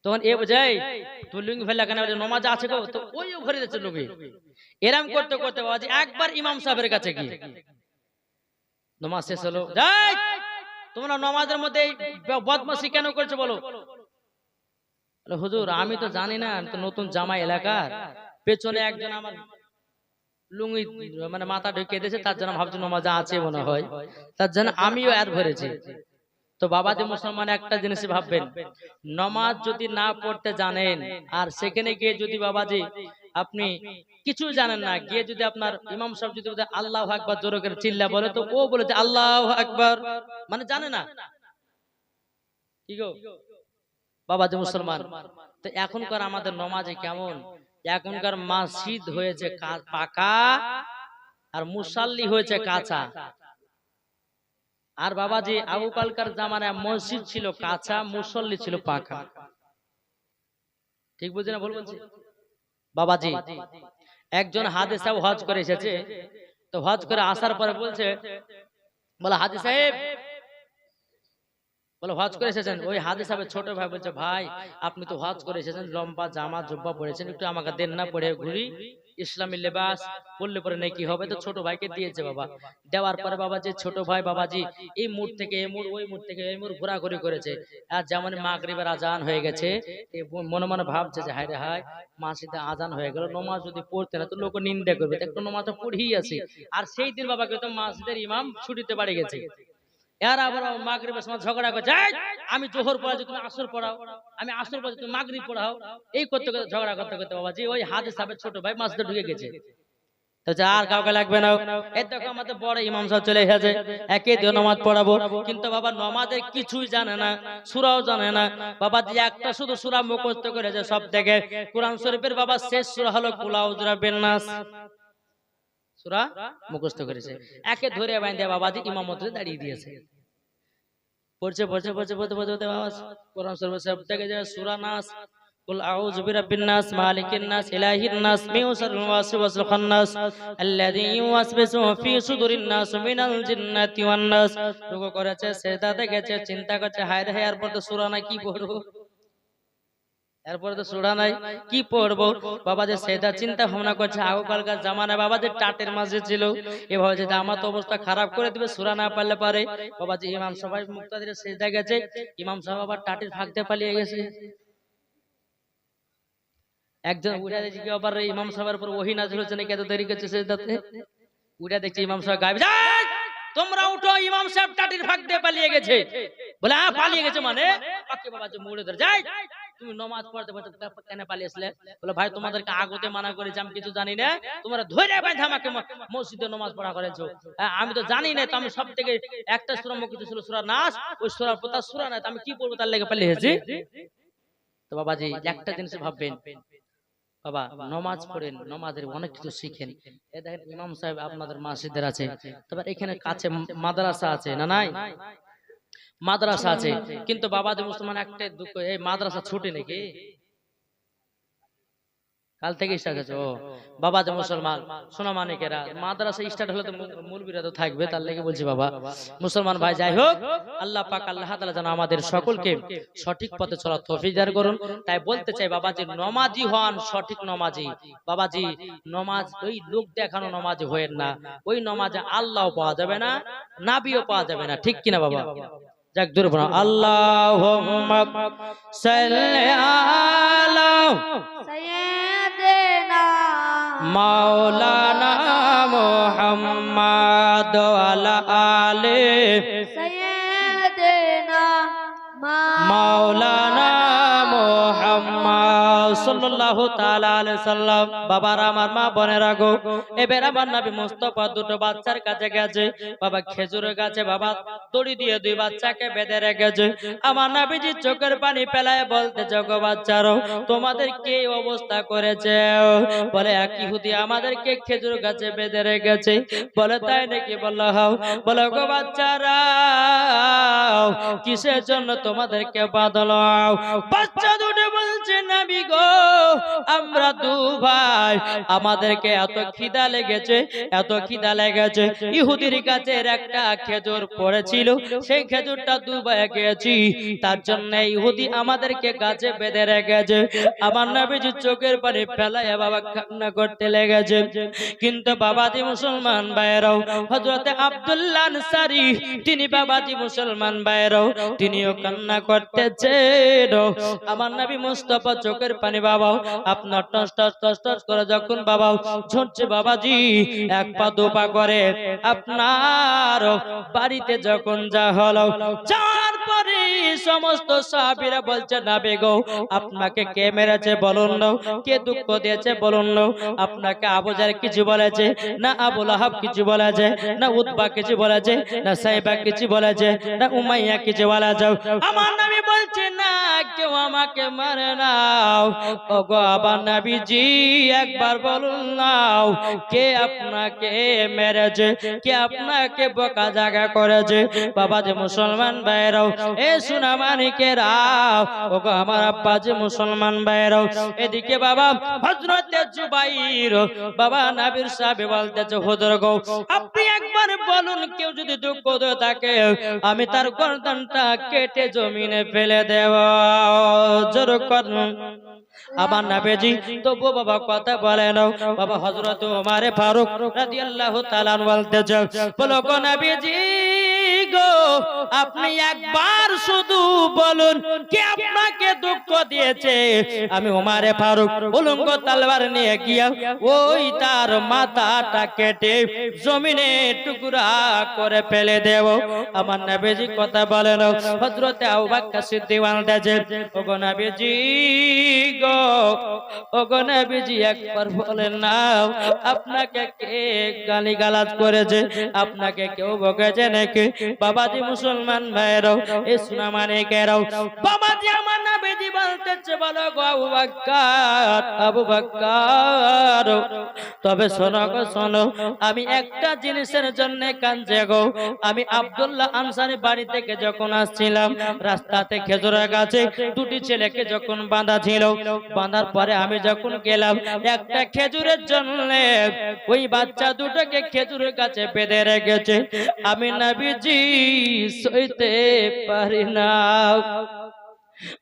তখন এ বোঝাই তুই লুঙ্গি ফেললা কেন, নমাজে আছে গো, তো ওইও ভরে যাচ্ছে লুঙ্গি। এরম করতে করতে বাবাজি একবার ইমাম সাহেবের কাছে গিয়ে নমাজ শেষ হলো, তোমরা নমাজের মধ্যে বদমাশি কেন করছো বলো? বলে, হুজুর আমি তো জানি না, আমি তো নতুন জামাই এলাকার। পেছনে একজন আমার লুঙ্গি মানে মাথা ঢুকিয়ে দিয়েছে, তার জন্য ভাবছি নমাজ আছে মনে হয়, তার জন্য আমিও অ্যাড ভরেছি। তো বাবাজি মুসলমান একটা জিনিস ভাববেন, নমাজ যদি না পড়তে জানেন আর সেখানে গিয়ে যদি বাবাজি আপনি কিছু জানেন না, গিয়ে যদি আপনার ইমাম সাহেব যদি বলে আল্লাহু আকবার জোরে করে চিল্লা বলে, তো ও বলেছে আল্লাহু আকবার, মানে জানে না। কি গো বাবাজি মুসলমান, তো এখনকার আমাদের নমাজে কেমন, এখনকার মসজিদ হয়েছে পাকা আর মুসাল্লি হয়েছে কাঁচা। আর বাবাজি আবু কালকার জামানায় মসজিদ ছিল কাঁচা, মুসল্লি ছিল পাকা। ঠিক বুঝি না ভুল বলছি? বাবাজি একজন হাজি সাহেব হজ করে এসেছে, তো হজ করে আসার পরে বলছে, বলে হাজি সাহেব, বলে হজ করে এসেছেন। ওই হাজি সাহেবের ছোট ভাই বলছে, ভাই আপনি তো হজ করে এসেছেন, লম্বা জামা জুব্বা পরেছেন, একটু আমাকে দেন না, পরে ঘুরি ইসলামী লেবাস পড়লে পরে নাকি হবে। তো ছোট ভাইকে দিয়েছে বাবা। দেওয়ার পরে বাবা যে ছোট ভাই বাবাজি এই মুড় থেকে এই মুড়, ওই মুড় থেকে এই মুড় ঘোরাঘুরি করেছে। আর যেমন মাগরিবের আজান হয়ে গেছে, মনে মনে ভাবছে যে হায় রে হায়, মসজিদে আজান হয়ে গেল, নমাজ যদি পড়তে না তো লোক নিন্দা করবে, একটু নমাজটা পড়েই আসি। আর সেই দিন বাবাকে তো মসজিদের ইমাম ছুটিতে বাড়ি গেছে। এর আবার মাগরিবের সময় ঝগড়া করছে, আমি জোহর পড়াচ্ছি তুমি আসর পড়াও, আমি আসর পড়াচ্ছি তুমি মাগরিব পড়াও। এই করতে করতে ঝগড়া করতে করতে বাবাজি ওই হাজি সাহেবের ছোট ভাই মসজিদে ঢুকে গেছে। তো আর কাউকে লাগবে না, এই দেখো আমাদের বড় ইমাম সাহেব চলে এসেছে, একে দিয়ে নামাজ পড়াবো। কিন্তু বাবা নামাজের কিছুই জানে না, সূরাও জানে না। বাবাজি একটা শুধু সূরা মুখস্থ করেছে সব থেকে, কোরআন শরীফের বাবা শেষ সূরা হলো কুল আউযু বিরাব্বিন নাস, সূরা মুখস্থ করেছে। একে ধরে বাইন্ধে বাবাজি ইমামতে দাঁড়িয়ে দিয়েছে। পড়ছে পড়ছে পড়ছে পড়তে পড়তে বাবা কোরআন শরীফ সব থেকে যে সূরা নাস, কুল আউযু বিরাব্বিন নাস মালিকিন নাস ইলাহিন নাস মিন শাররিল ওয়াসওয়াসিল খান্নাস আল্লাযী ইউওয়াসবিসু ফি সুদুরিন নাস মিনাল জিন্নাতি ওয়ান নাস। রুকু করেছে, সিজদাতে গেছে, চিন্তা করছে হায় রে হায়, এরপর তো সূরা না কি পড়বো, এরপরে তো সূরা নাই কি পড়বো। বাবা যে সেটা চিন্তা ভাবনা করছে, আগকালকার জামানায় বাবা যে টাটের মাঝে ছিল, এভাবে যে আমার তো অবস্থা খারাপ করে দিবে সূরা না পারলে পারে। বাবা যে ইমাম সবাই মুক্তাদিরে সেজদা গেছে, ইমাম সাহেব আবার টাটির ফাঁক দিয়ে পালিয়ে গেছে। একজন উঠে দেখি আবার ইমাম সাহেবের উপর ওহী নাযিল হচ্ছে নাকি, এত দেরি করছে সেজদাতে। উঠে দেখছি ইমাম সাহেব গায়েব, তোমরা উঠো, ইমাম সাহেব টাটির ফাঁক দিয়ে পালিয়ে গেছে। বলে হ্যাঁ পালিয়ে গেছে মানে, পাকে বাবা যে মুড়ে ধরে যাই, তুমি নামাজ পড়তে পড়তে কেন পালিয়ে আসলে? বলে ভাই তোমাদেরকে আগতে মানা করেছি, আমি কিছু জানি না, তোমরা ধরে বাইন্ধে আমাকে মসজিদে নামাজ পড়া করেছো। আমি তো জানি না, তো আমি সব থেকে একটা সূরা মুখস্থ ছিল সূরা নাস, ওই সূরার পর সূরা নাই, আমি কি পড়বো, তার লেগে পালিয়ে এসেছি। তো বাবাজি একটা জিনিস ভাববেন, বাবা নমাজ পড়েন, নমাজের অনেক কিছু শিখেন। এ দেখেন ইমাম সাহেব আপনাদের মসজিদের আছে, তবে এখানে কাছে মাদ্রাসা আছে না নাই? মাদ্রাসা আছে, কিন্তু বাবাজি মুসলমান একটা দুঃখ, এই মাদ্রাসা ছুটি নাকি? কাল থেকে স্টার্ট আছে। ও বাবা যে মুসলমান সোনা মানিকেরা, মাদ্রাসা স্টার্ট হলে তো মুলবিরা তো থাকবে, তার লেগে বলছি বাবা মুসলমান ভাই, যাই হোক আল্লাহ পাক আল্লাহ তাআলা যেন আমাদের সকলকে সঠিক পথে চলার তৌফিক দান করুন। তাই বলতে চাই বাবাজি নমাজি হন, সঠিক নমাজি। বাবাজি নমাজ ওই লোক দেখানো নমাজি হয়েন না, ওই নমাজে আল্লাহও পাওয়া যাবে না, নাবিও পাওয়া যাবে না, ঠিক কিনা বাবা? যাক দূর বলো আল্লাহুম্মা সাল্লি আলা সাইয়্যিদিনা মাওলানা মুহাম্মদ ওয়ালা আলি সাইয়্যিদিনা মাওলানা মুহাম্মদ সাল্লাল্লাহু তাআলা আলাইহি সাল্লাম। বাবার আমার মা বোনেরা গো, এবার আমার নবী মুস্তাফা দুটো বাচ্চার কাছে গেছে, বাবা খেজুরের গাছে বাবা দড়ি দিয়ে দুই বাচ্চাকে বেঁধে রেখেছে। আমার নবীজি চোখের পানি ফেলায় বলতে, গো বাচ্চারো তোমাদের কে অবস্থা করেছে? বলে এক ইহুদি আমাদেরকে খেজুর গাছে বেঁধে রেখেছে। বলে তাই নাকি? বললো হাও। বলে গো বাচ্চারা কিসের জন্য তোমাদেরকে বাঁধলো? বাচ্চা দুটো বলছে নবী গো আমরা দু ভাই, আমাদেরকে এত খিদা লেগেছে, এত খিদা লেগেছে, ইহুদির কাছে একটা খেজুর পড়েছিল, সেই খেজুরটা দু ভাই খেয়েছি, তার জন্য ইহুদি আমাদেরকে গাছে বেঁধে রেখেছে। আমার নবীজি চোখের পানি ফেলায় বাবা কান্না করতে লেগেছে। কিন্তু বাবাজি মুসলমান ভাইরাও, হযরতে আব্দুল্লাহ আনসারী তিনি বাবাজি মুসলমান ভাইরাও, তিনিও কান্না করতেছেন। আমার নবী মুস্তাফা চোখের পানি বাবা আপনার টস টস টস টস করে যখন বাবা ঝরছে বাবাজি, এক পা দু পা করে আপনার বাড়িতে যখন যা হলো, যার পরে সমস্ত সাহাবীরা বলছে নবী গো, আপনাকে কে মেরেছে বলুন না, কে দুঃখ দিয়েছে বলুন না, আপনাকে আবু জাহল কিছু বলেছে না, আবু লাহাব কিছু বলেছে না, উতবা কিছু বলেছে না, সাইবা কিছু বলেছে না, উমাইয়া কিছু বলেছে। আমার নবী বলছে না, কেউ আমাকে মারে নাও। ওগো আমার নবীজি একবার বলুন নাও, কে আপনাকে মেরেছে, কে আপনাকে বোকা জায়গা করেছে? বাবা যে মুসলমান ভাইরাও, এ সোনা মানিকেরাও, ওগো আমার আব্বা যে মুসলমান ভাইরাও, এদিকে বাবা হযরতে জুবাইর বাবা নবীর সাহেব বলতেছে, হুজুর গো আপনি একবার বলুন, কেউ যদি দুঃখ দিয়ে থাকে আমি তার গর্দানটা কেটে জমিনে ফেলে দেব। জোর করুন আমার নবীজি তবু বাবা কথা বলে না। বাবা হযরত ওমর ফারুক রাদিয়াল্লাহু তাআলা বলতেছে, বলো গো নবীজি গো, আপনি একবার শুধু বলুন কে আপনাকে দুঃখ দিয়েছে, আমি ওমর ফারুক উলঙ্গ তলোয়ার নিয়ে গিয়া ওই তার মাথাটা কেটে জমিনে টুকরা করে ফেলে দেব। আমার নবীজি কথা বলে না। হযরতে আবু বকর সিদ্দিক বলতেছে, ওগো নবীজি গো, ওগো নবীজি একবার বলেন না, আপনাকে কে গালিগালাজ করেছে, আপনাকে কেউ বকেছে নাকি? বাবাজি মুসলমান ভাইরাও, এ সোনা মানিকেরাও, বাবাজি আমার নবীজি বলতেছে, বলো গো আবু বকর, আবু বকর, তবে শোনো গো শোনো, আমি একটা জিনিসের জন্য কাঁদছি গো। আমি আব্দুল্লাহ আনসারী বাড়ি থেকে যখন আসছিলাম, রাস্তাতে খেজুরের গাছে দুটি ছেলেকে যখন বাঁধা ছিল, বাঁধার পরে আমি যখন গেলাম একটা খেজুরের জন্য, ওই বাচ্চা দুটোকে খেজুরের গাছে বেঁধে রেখেছে, আমি নবীজি সইতে পারি না।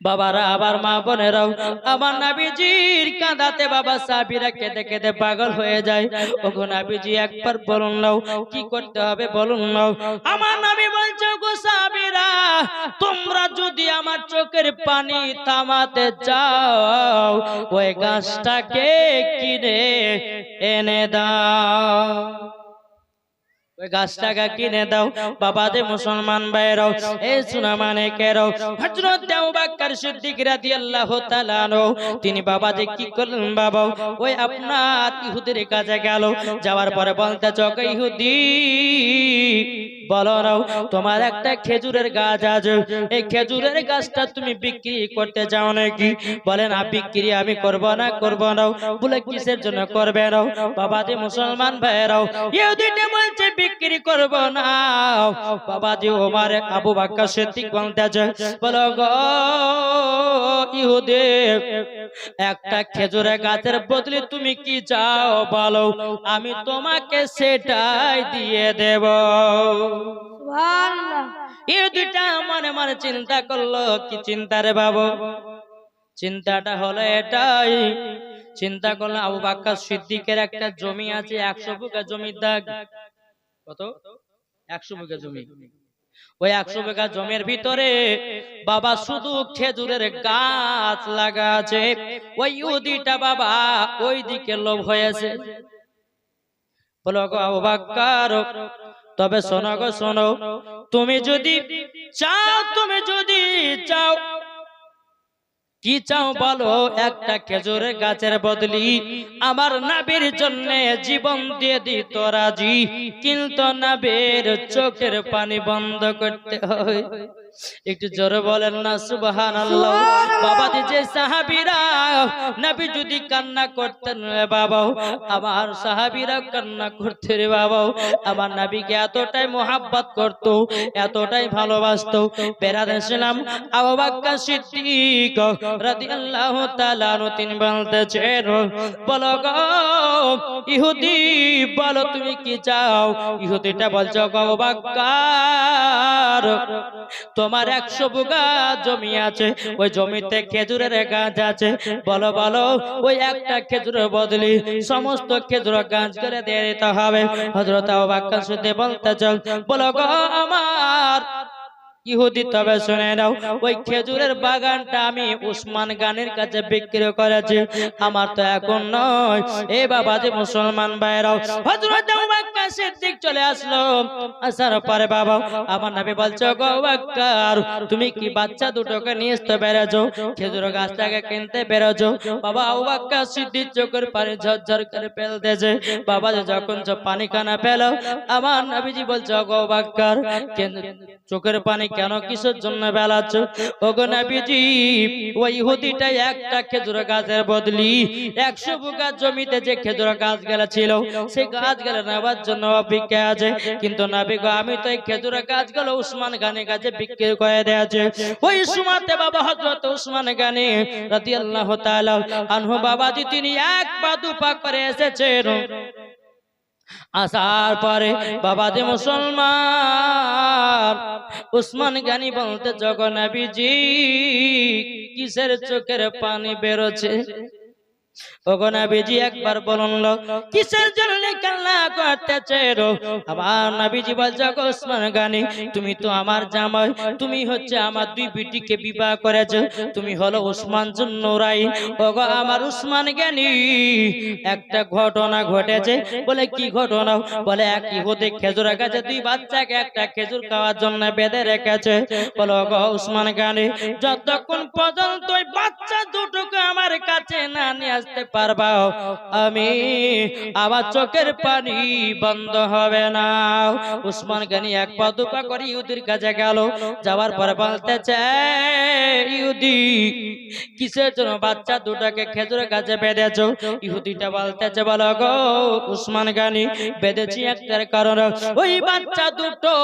বাবারা, আবার মা বোনেরাও, আমার নবীজির কাঁদাতে বাবা সাহাবীরা কেঁদে কেঁদে পাগল হয়ে যায়। ওগো নবীজি একবার বলুন নাও, কি করতে হবে বলুন নাও। আমার নবী বলছে, ওগো সাহাবীরা, তোমরা যদি আমার চোখের পানি থামাতে চাও, ওই গাছটাকে কিনে এনে দাও, ওই গাছটাকে কিনে দাও। বাবাদে মুসলমান ভাইরাও, এই সোনা মানিকেরাও, হযরত আবু বকর সিদ্দিক রাদিয়াল্লাহু তাআলা আনহু তিনি বাবাজি কি করলেন বাবা, ওই আপনার ইহুদির কাছে গেল, যাওয়ার পরে বলতেছে, ওগো ইহুদি বলো নাও, তোমার একটা খেজুরের গাছ আছে, এই খেজুরের গাছটা তুমি বিক্রি করতে চাও নাকি? বলে না, বিক্রি আমি করব না, করব না। বলে কিসের জন্য করবে না? বাবাজি মুসলমান ভাইরাও, ইহুদিটা বলছে বিক্রি করব না। বাবাজি ওমর আবু বকর সিদ্দিক বলতেছে, বলো গো ইহুদি, একটা খেজুরের গাছের বদলে তুমি কি চাও বলো, আমি তোমাকে সেটাই দিয়ে দেব। সুবহানাল্লাহ। এই দুইটা মনে মনে চিন্তা করলো। কি চিন্তা রে বাবু? চিন্তাটা হলো এটাই, চিন্তা করলো আবু বকর সিদ্দিকের একটা জমি আছে, 100 বিঘা জমির দাগ। কত? 100 বিঘা জমি। ওই 100 বিঘা জমির ভিতরে বাবা শুধু খেজুরের গাছ লাগা আছে। ওই ইহুদিটা বাবা ওই দিকে লোভ হয়েছে। বলো গো আবু বকর, তবে শোনো গো শোনো, তুমি যদি চাও, তুমি যদি চাও, কি চাও বলো, একটা খেজুরের গাছের বদলি আমার নবীর জন্য জীবন দিয়ে দিত রাজি, কিন্তু নবীর চোখের পানি বন্ধ করতে হয়। একটু জোরে বলেন না সুবহানাল্লাহ। বাবা যে সাহাবীরা নবী যদি কান্না করতেন রে বাবা, আমার সাহাবীরা কান্না করতে রে বাবা, আমার নবীকে এতটাই মোহাব্বত করত, এতটাই ভালোবাসতো। বেরাদেশলাম আবু বকর সিদ্দিক রাদিয়াল্লাহু তাআলা আনহু তিনি বলতেছেন, বলো গো ইহুদি, বলো তুমি কি চাও? ইহুদিটা বলছে, গো আবু বকর, তোমার 100 বিঘা জমি আছে, ওই জমিতে খেজুরের গাছ আছে, বলো বলো ওই একটা খেজুরের বদলে সমস্ত খেজুর গাছ করে দিয়ে দিতে হবে। হযরত আবু বকর সিদ্দিক বলতেছে, বলো গো আমার ইহুদি, তবে শুনে নাও, ওই খেজুরের বাগানটা আমি উসমান গানের কাছে বিক্রি করেছি, আমার তো এখন নয়। এ বাবা যে মুসলমান ভাইরাও, হযরত আবু বকর সিদ্দিক চলে আসলো। আসার পরে বাবা আমার নবী বলছে, গো আবু বকর, তুমি কি বাচ্চা দুটোকে নিয়ে আসতে পেরেছো? খেজুর গাছটাকে কিনতে পেরেছো? বাবা আবু বকর সিদ্দিক চোখের পানি ঝরঝর করে ফেলতেছে। বাবা যখন পানি কানা পেল, আমার নবীজি বলছে, গো আবু বকর, চোখের পানি কেন, কিসের জন্য বেলাচ্ছ? ওগো নবীজি, ওই ইহুদিটা একটা খেজুর গাছের বদলি 100 বিঘা জমিতে যে খেজুর গাছ গেলা ছিল, সেই গাছ গেলা নেবার জন্য অপেক্ষা আছে। কিন্তু নবী গো, আমি তো এই খেজুর গাছগুলো উসমান গানের কাছে বিক্রি করে দিয়েছে। ওই সময়তে বাবা হযরত উসমান গানি রাদিয়াল্লাহু তাআলা আনহু বাবাজি তিনি এক পা দুপা করে এসেছেন। আসার পরে বাবা যে মুসলমান, উসমান গানি বলতে, যখন নবীজি কিসের চোখের পানি বেরোচ্ছে? ওগো নবীজি একবার বলুন, কিসের জন্য কান্না করতেছে? আবার নবীজি বলছে, গো উসমান গানি, তুমি তো আমার জামাই, তুমি হচ্ছে আমার দুই বিটিকে বিবাহ করেছো, তুমি হলো উসমান জুন নুরাইন। ওগো আমার উসমান গানি, একটা ঘটনা ঘটেছে। বলে কি ঘটনা? বলে এক ইহুদি খেজুর গাছে দুই বাচ্চাকে একটা খেজুর খাওয়ার জন্য বেঁধে রেখেছে। বলো গো উসমান গানি, যতক্ষণ পর্যন্ত ওই বাচ্চা দুটোকে আমার কাছে না নিয়ে আসতে পারবা, আমি আমার চোখের পানি বন্ধ হবে না। উসমান গানি এক পা দুপা করে ইহুদির কাছে গেল। যাওয়ার পরে বলতেছে, ইহুদি, কিসের জন্য বাচ্চা দুটাকে খেজুর গাছে বেঁধেছো? ইহুদিটা বলতেছে, বলো গো উসমান গানি, বেঁধেছি একটার কারণ, ওই বাচ্চা দুটো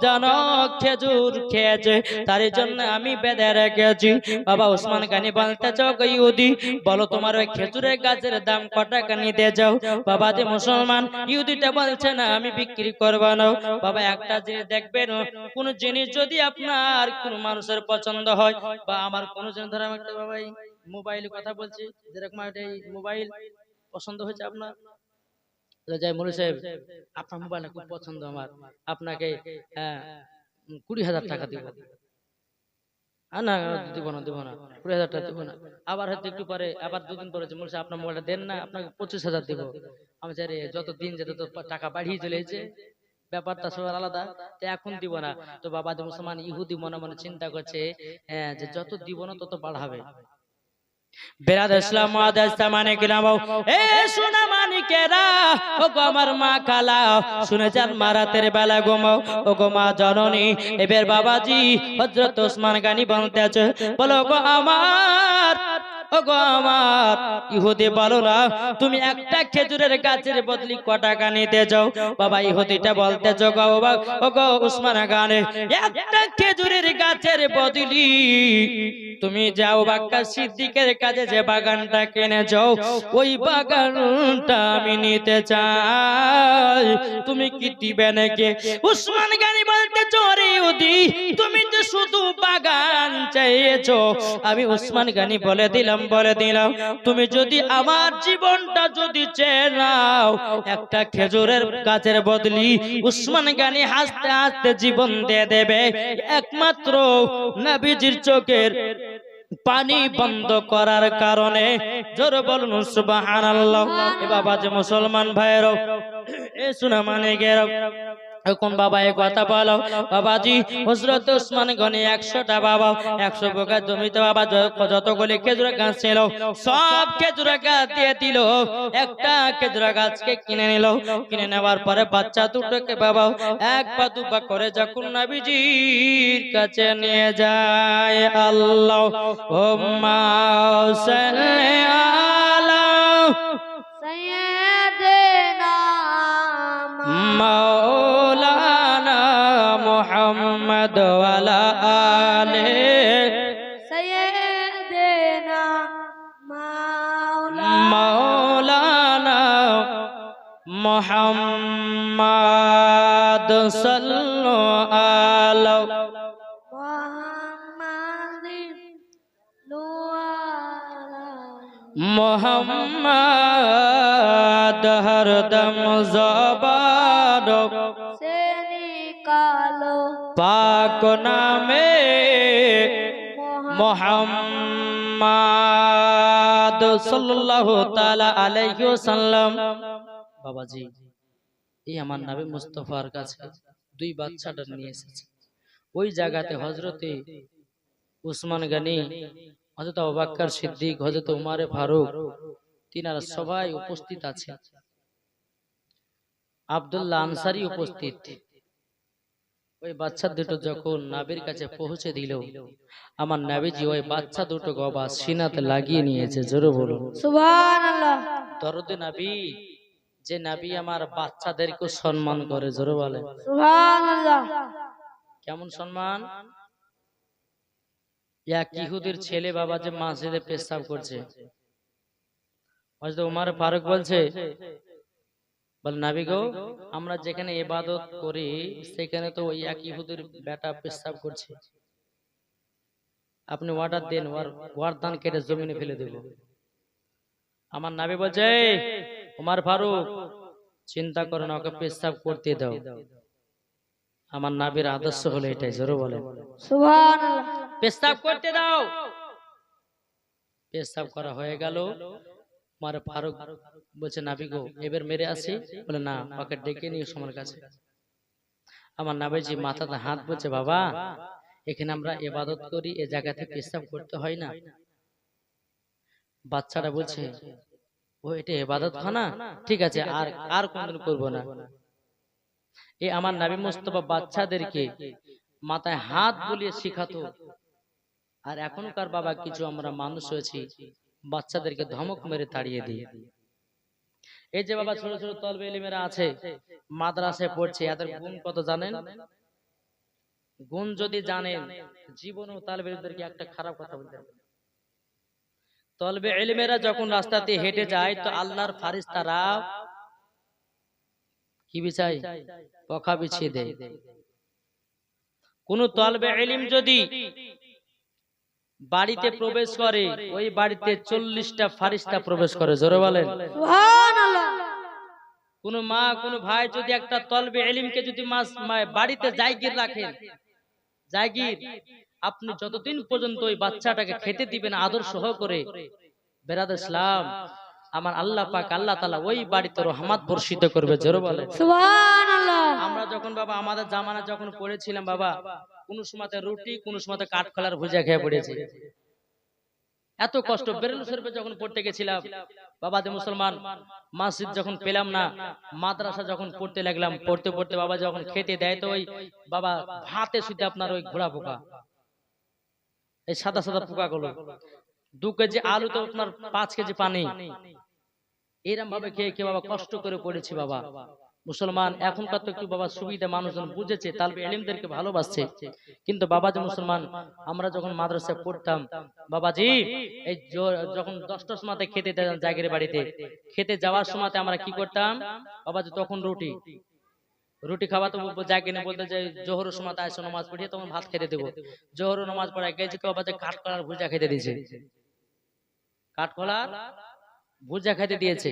জানো খেজুর খেয়েছে, তার জন্য আমি বেঁধে রেখেছি। বাবা উসমান গানি বলতেছে, গো ইহুদি, বলো তোমার ওই খেজুরের গাছের দাম কত টাকা নিতে যাও? বাবা যে মুসলমান, ইহুদিটা বলছে, না আমি বিক্রি করব না। বাবা একটা জিনিস দেখবেন, কোন জিনিস যদি আপনার কোন মানুষের পছন্দ হয়, বা আমার কোন জিনিস ধরে একটা বাবা মোবাইলে কথা বলছি, যেরকম এই মোবাইল পছন্দ হয়েছে আপনার, যাই মৌলভী সাহেব আপনার মোবাইলটা খুব পছন্দ আমার, আপনাকে 20,000 টাকা দিব। না দিব না 20,000 টাকা দিব না। আবার হয়তো একটু পরে, আবার 2 দিন পরে মৌলভী সাহেব আপনার মোবাইলটা দেন না, আপনাকে 25,000 দিব। আমি চাই রে, যত দিন যেত তো টাকা বাড়িয়ে চলেছে, ব্যাপারটা সবার আলাদা, তো এখন দিব না। তো বাবা যে মুসলমান ইহুদি মনে মনে চিন্তা করছে, যে যত দিব না তত বাড়াবে। বেরাদ ইসলাম মুআদ্দাস সামানে কিরাম, এ সোনা মানিকেরা, ও গো আমার মা খালা, শুনে যান মা রাতের বেলা ঘুমাও, ও গো মা জননী। এবার বাবাজি হযরত ওসমান গানি বলতেছে, বলো গো আমার, ও গো আমার ইহুদি, বলো না তুমি একটা খেজুরের গাছের বদলি ক টাকা নিতে যাও? বাবা ইহুদিটা বলতেছে, ও গো উসমান গানি, একটা খেজুরের গাছের বদলি তুমি যাও বকর সিদ্দিকের কাছে যে বাগানটা কিনে যাও, ওই বাগানটা আমি নিতে চাই, তুমি কি দিবে নাকি? উসমান গানি বলতে, চোরে ইহুদি, তুমি তো শুধু বাগান চাইছো। আমি উসমান গানি বলে দিলাম, তুমি যদি আমার জীবনটা যদি চেয়ে নাও, একটা খেজুরের গাছের বদলি উসমান গানি হাসতে হাসতে জীবন দিয়ে দেবে, একমাত্র নবীজির চোখের পানি বন্ধ করার কারণে। জোরে বলুন সুবহানাল্লাহ। এ বাবা যে মুসলমান ভাইয়েরা, এ সোনা মানে গেরা, এখন বাবা এই কথা বলো বাবাজি হযরত ওসমান গনি 100টা বাবা 100 বিঘা জমিতে বাবা যতগুলি খেজুর গাছ ছিল সব খেজুর গাছ দিয়ে দিল একটা খেজুর গাছকে কিনে নিল কিনে নেওয়ার পরে বাচ্চা দুটোকে বাবা এক পা দুপা করে যখন নবীজির কাছে নিয়ে যায় আল্লাহুম্মা সাল্লি আলা সাইয়্যিদিনা মাওলানা মুহাম্মদ ওয়ালা আলে সাইয়্যিদিনা মাওলানা মুহাম্মদ সাল্লাল্লাহু আলাইহি মুহাম্মাদিন লুআলা মুহাম্মদ হরদম জবান से निकालो পাক নামে মুহাম্মদ সাল্লাল্লাহু তাআলা আলাইহি ওয়াসাল্লাম। বাবাজি এই আমার নবী মুস্তাফার কাছে দুই বাচ্চাটা নিয়ে এসেছে। ওই জায়গাতে হযরতে উসমান গনি, হযরত আবু বকর সিদ্দিক, হযরত উমর ফারুক তিনারা সবাই উপস্থিত আছে। আব্দুল্লাহ আনসারী উপস্থিত। ওই বাচ্চা দুটো যখন নবীর কাছে পৌঁছে দিল, আমার নবীজি ওই বাচ্চা দুটো গবা সিনাতে লাগিয়ে নিয়েছে। জোরে বলুন সুবহানাল্লাহ। দরদে নবী, যে নবী আমার বাচ্চাদেরকে সম্মান করে। জোরে বলে সুবহানাল্লাহ। কেমন সম্মান? এক ইহুদির ছেলে বাবা যে মসজিদে পেশাব করছে, হযরত উমর ফারুক বলছে, বলে নবী গো, আমরা যেখানে ইবাদত করি সেখানে তো ওই এক ইহুদির বেটা পেশাব করছে, আপনি অর্ডার দেন, ওর গর্দান কেটে জমিনে ফেলে দেব। আমার নবী বলছে, উমর ফারুক চিন্তা করো না, ওকে পেশাব করতে দাও। আমার নবীর আদর্শ হলো এটাই। জোরে বলেন সুবহানাল্লাহ। পেশাব করতে দাও। পেশাব করা হয়ে গেল। উমর ফারুক বলছে, নবী গো এবার মেরে আসি। বলে না, ওকে ডেকে নিয়ে সময়ের কাছে। আমার নবীজি মাথাতে হাত বলছে, বাবা এখানে আমরা ইবাদত করি, এই জায়গাতে পেশাব করতে হয় না। বাচ্চাটা বলছে, ও এটা ইবাদত খানা, ঠিক আছে, আর আর কোনদিন করব না। এই আমার নবী মুস্তাফা বাচ্চাদেরকে মাথায় হাত বুলিয়ে শিখাতো। আর এখনকার বাবা কিছু আমরা মানুষ হয়েছি, বাচ্চাদেরকে ধমক মেরে তাড়িয়ে দিই। এই যে বাবা ছোট ছোট তলবে ইলমেরা আছে, মাদ্রাসায় পড়ছে, এদের গুণ কত জানেন? গুণ যদি জানেন, জীবনেও তালবে ইলমদেরকে একটা খারাপ কথা বলতে হবে। তলবে ইলমেরা যখন রাস্তাতে হেঁটে যায় তো আল্লাহর ফারিস্তারা কি বিছায়? পখা বিছিয়ে দেয়। কোন তলবে ইলম যদি বাড়িতে প্রবেশ করে, ওই বাড়িতে 40টা ফারিস্তা প্রবেশ করে। জোরে বলেন সুবহানাল্লাহ। কোন মা কোন ভাই যদি একটা তলবে ইলমকে যদি বাড়িতে জায়গির রাখেন, জায়গির, আপনি যতদিন পর্যন্ত ওই বাচ্চাটাকে খেতে দিবেন আদর সহ করে, বেরাদর ইসলাম, আমার আল্লাহ পাক আল্লাহ তাআলা ওই বাড়িতে রহমত বর্ষিত করবে। জোরে বলেন সুবহানাল্লাহ। আমরা যখন বাবা আমাদের জামানা যখন পড়েছিলাম বাবা, কোন সময়তে রুটি, কোন সময়তে কাঠকলার ভুজিয়া খেয়ে পড়েছি। এত কষ্ট। বেরেলু শরীফে যখন পড়তে গেছিলাম বাবা, যে মুসলমান মসজিদ যখন পেলাম না, মাদ্রাসা যখন পড়তে লাগলাম, পড়তে পড়তে বাবা যখন খেতে দেয় তো ওই বাবা ভাতে শুধু আপনার ওই ঘোড়া পোকা, এই সাদা সাদা পোকা গুলো, 2 কেজি আলু তো আপনার 5 কেজি পানি, এরকম ভাবে খেয়ে খেয়ে বাবা কষ্ট করে পড়েছি বাবা। মুসলমান এখনকার তো একটু বাবা সুবিধা, মানুষজন বুঝেছে, তালবে ইলমদেরকে ভালোবাসছে। কিন্তু বাবা যে মুসলমান, আমরা যখন মাদ্রাসায় পড়তাম বাবাজি, এই যখন 10টার সময় খেতে জাগির বাড়িতে খেতে যাওয়ার সময় আমরা কি করতাম বাবাজি, তখন রুটি খাওয়া তো জাগিনে বলতে যে জোহরের সময় আসো নামাজ পড়িয়ে তখন ভাত খেতে দেবো। জোহর নামাজ পড়ায় গেছি, বাবাজি কাঠকলার ভুজা খেতে দিয়েছে, কাঠকলার ভুজা খেতে দিয়েছে।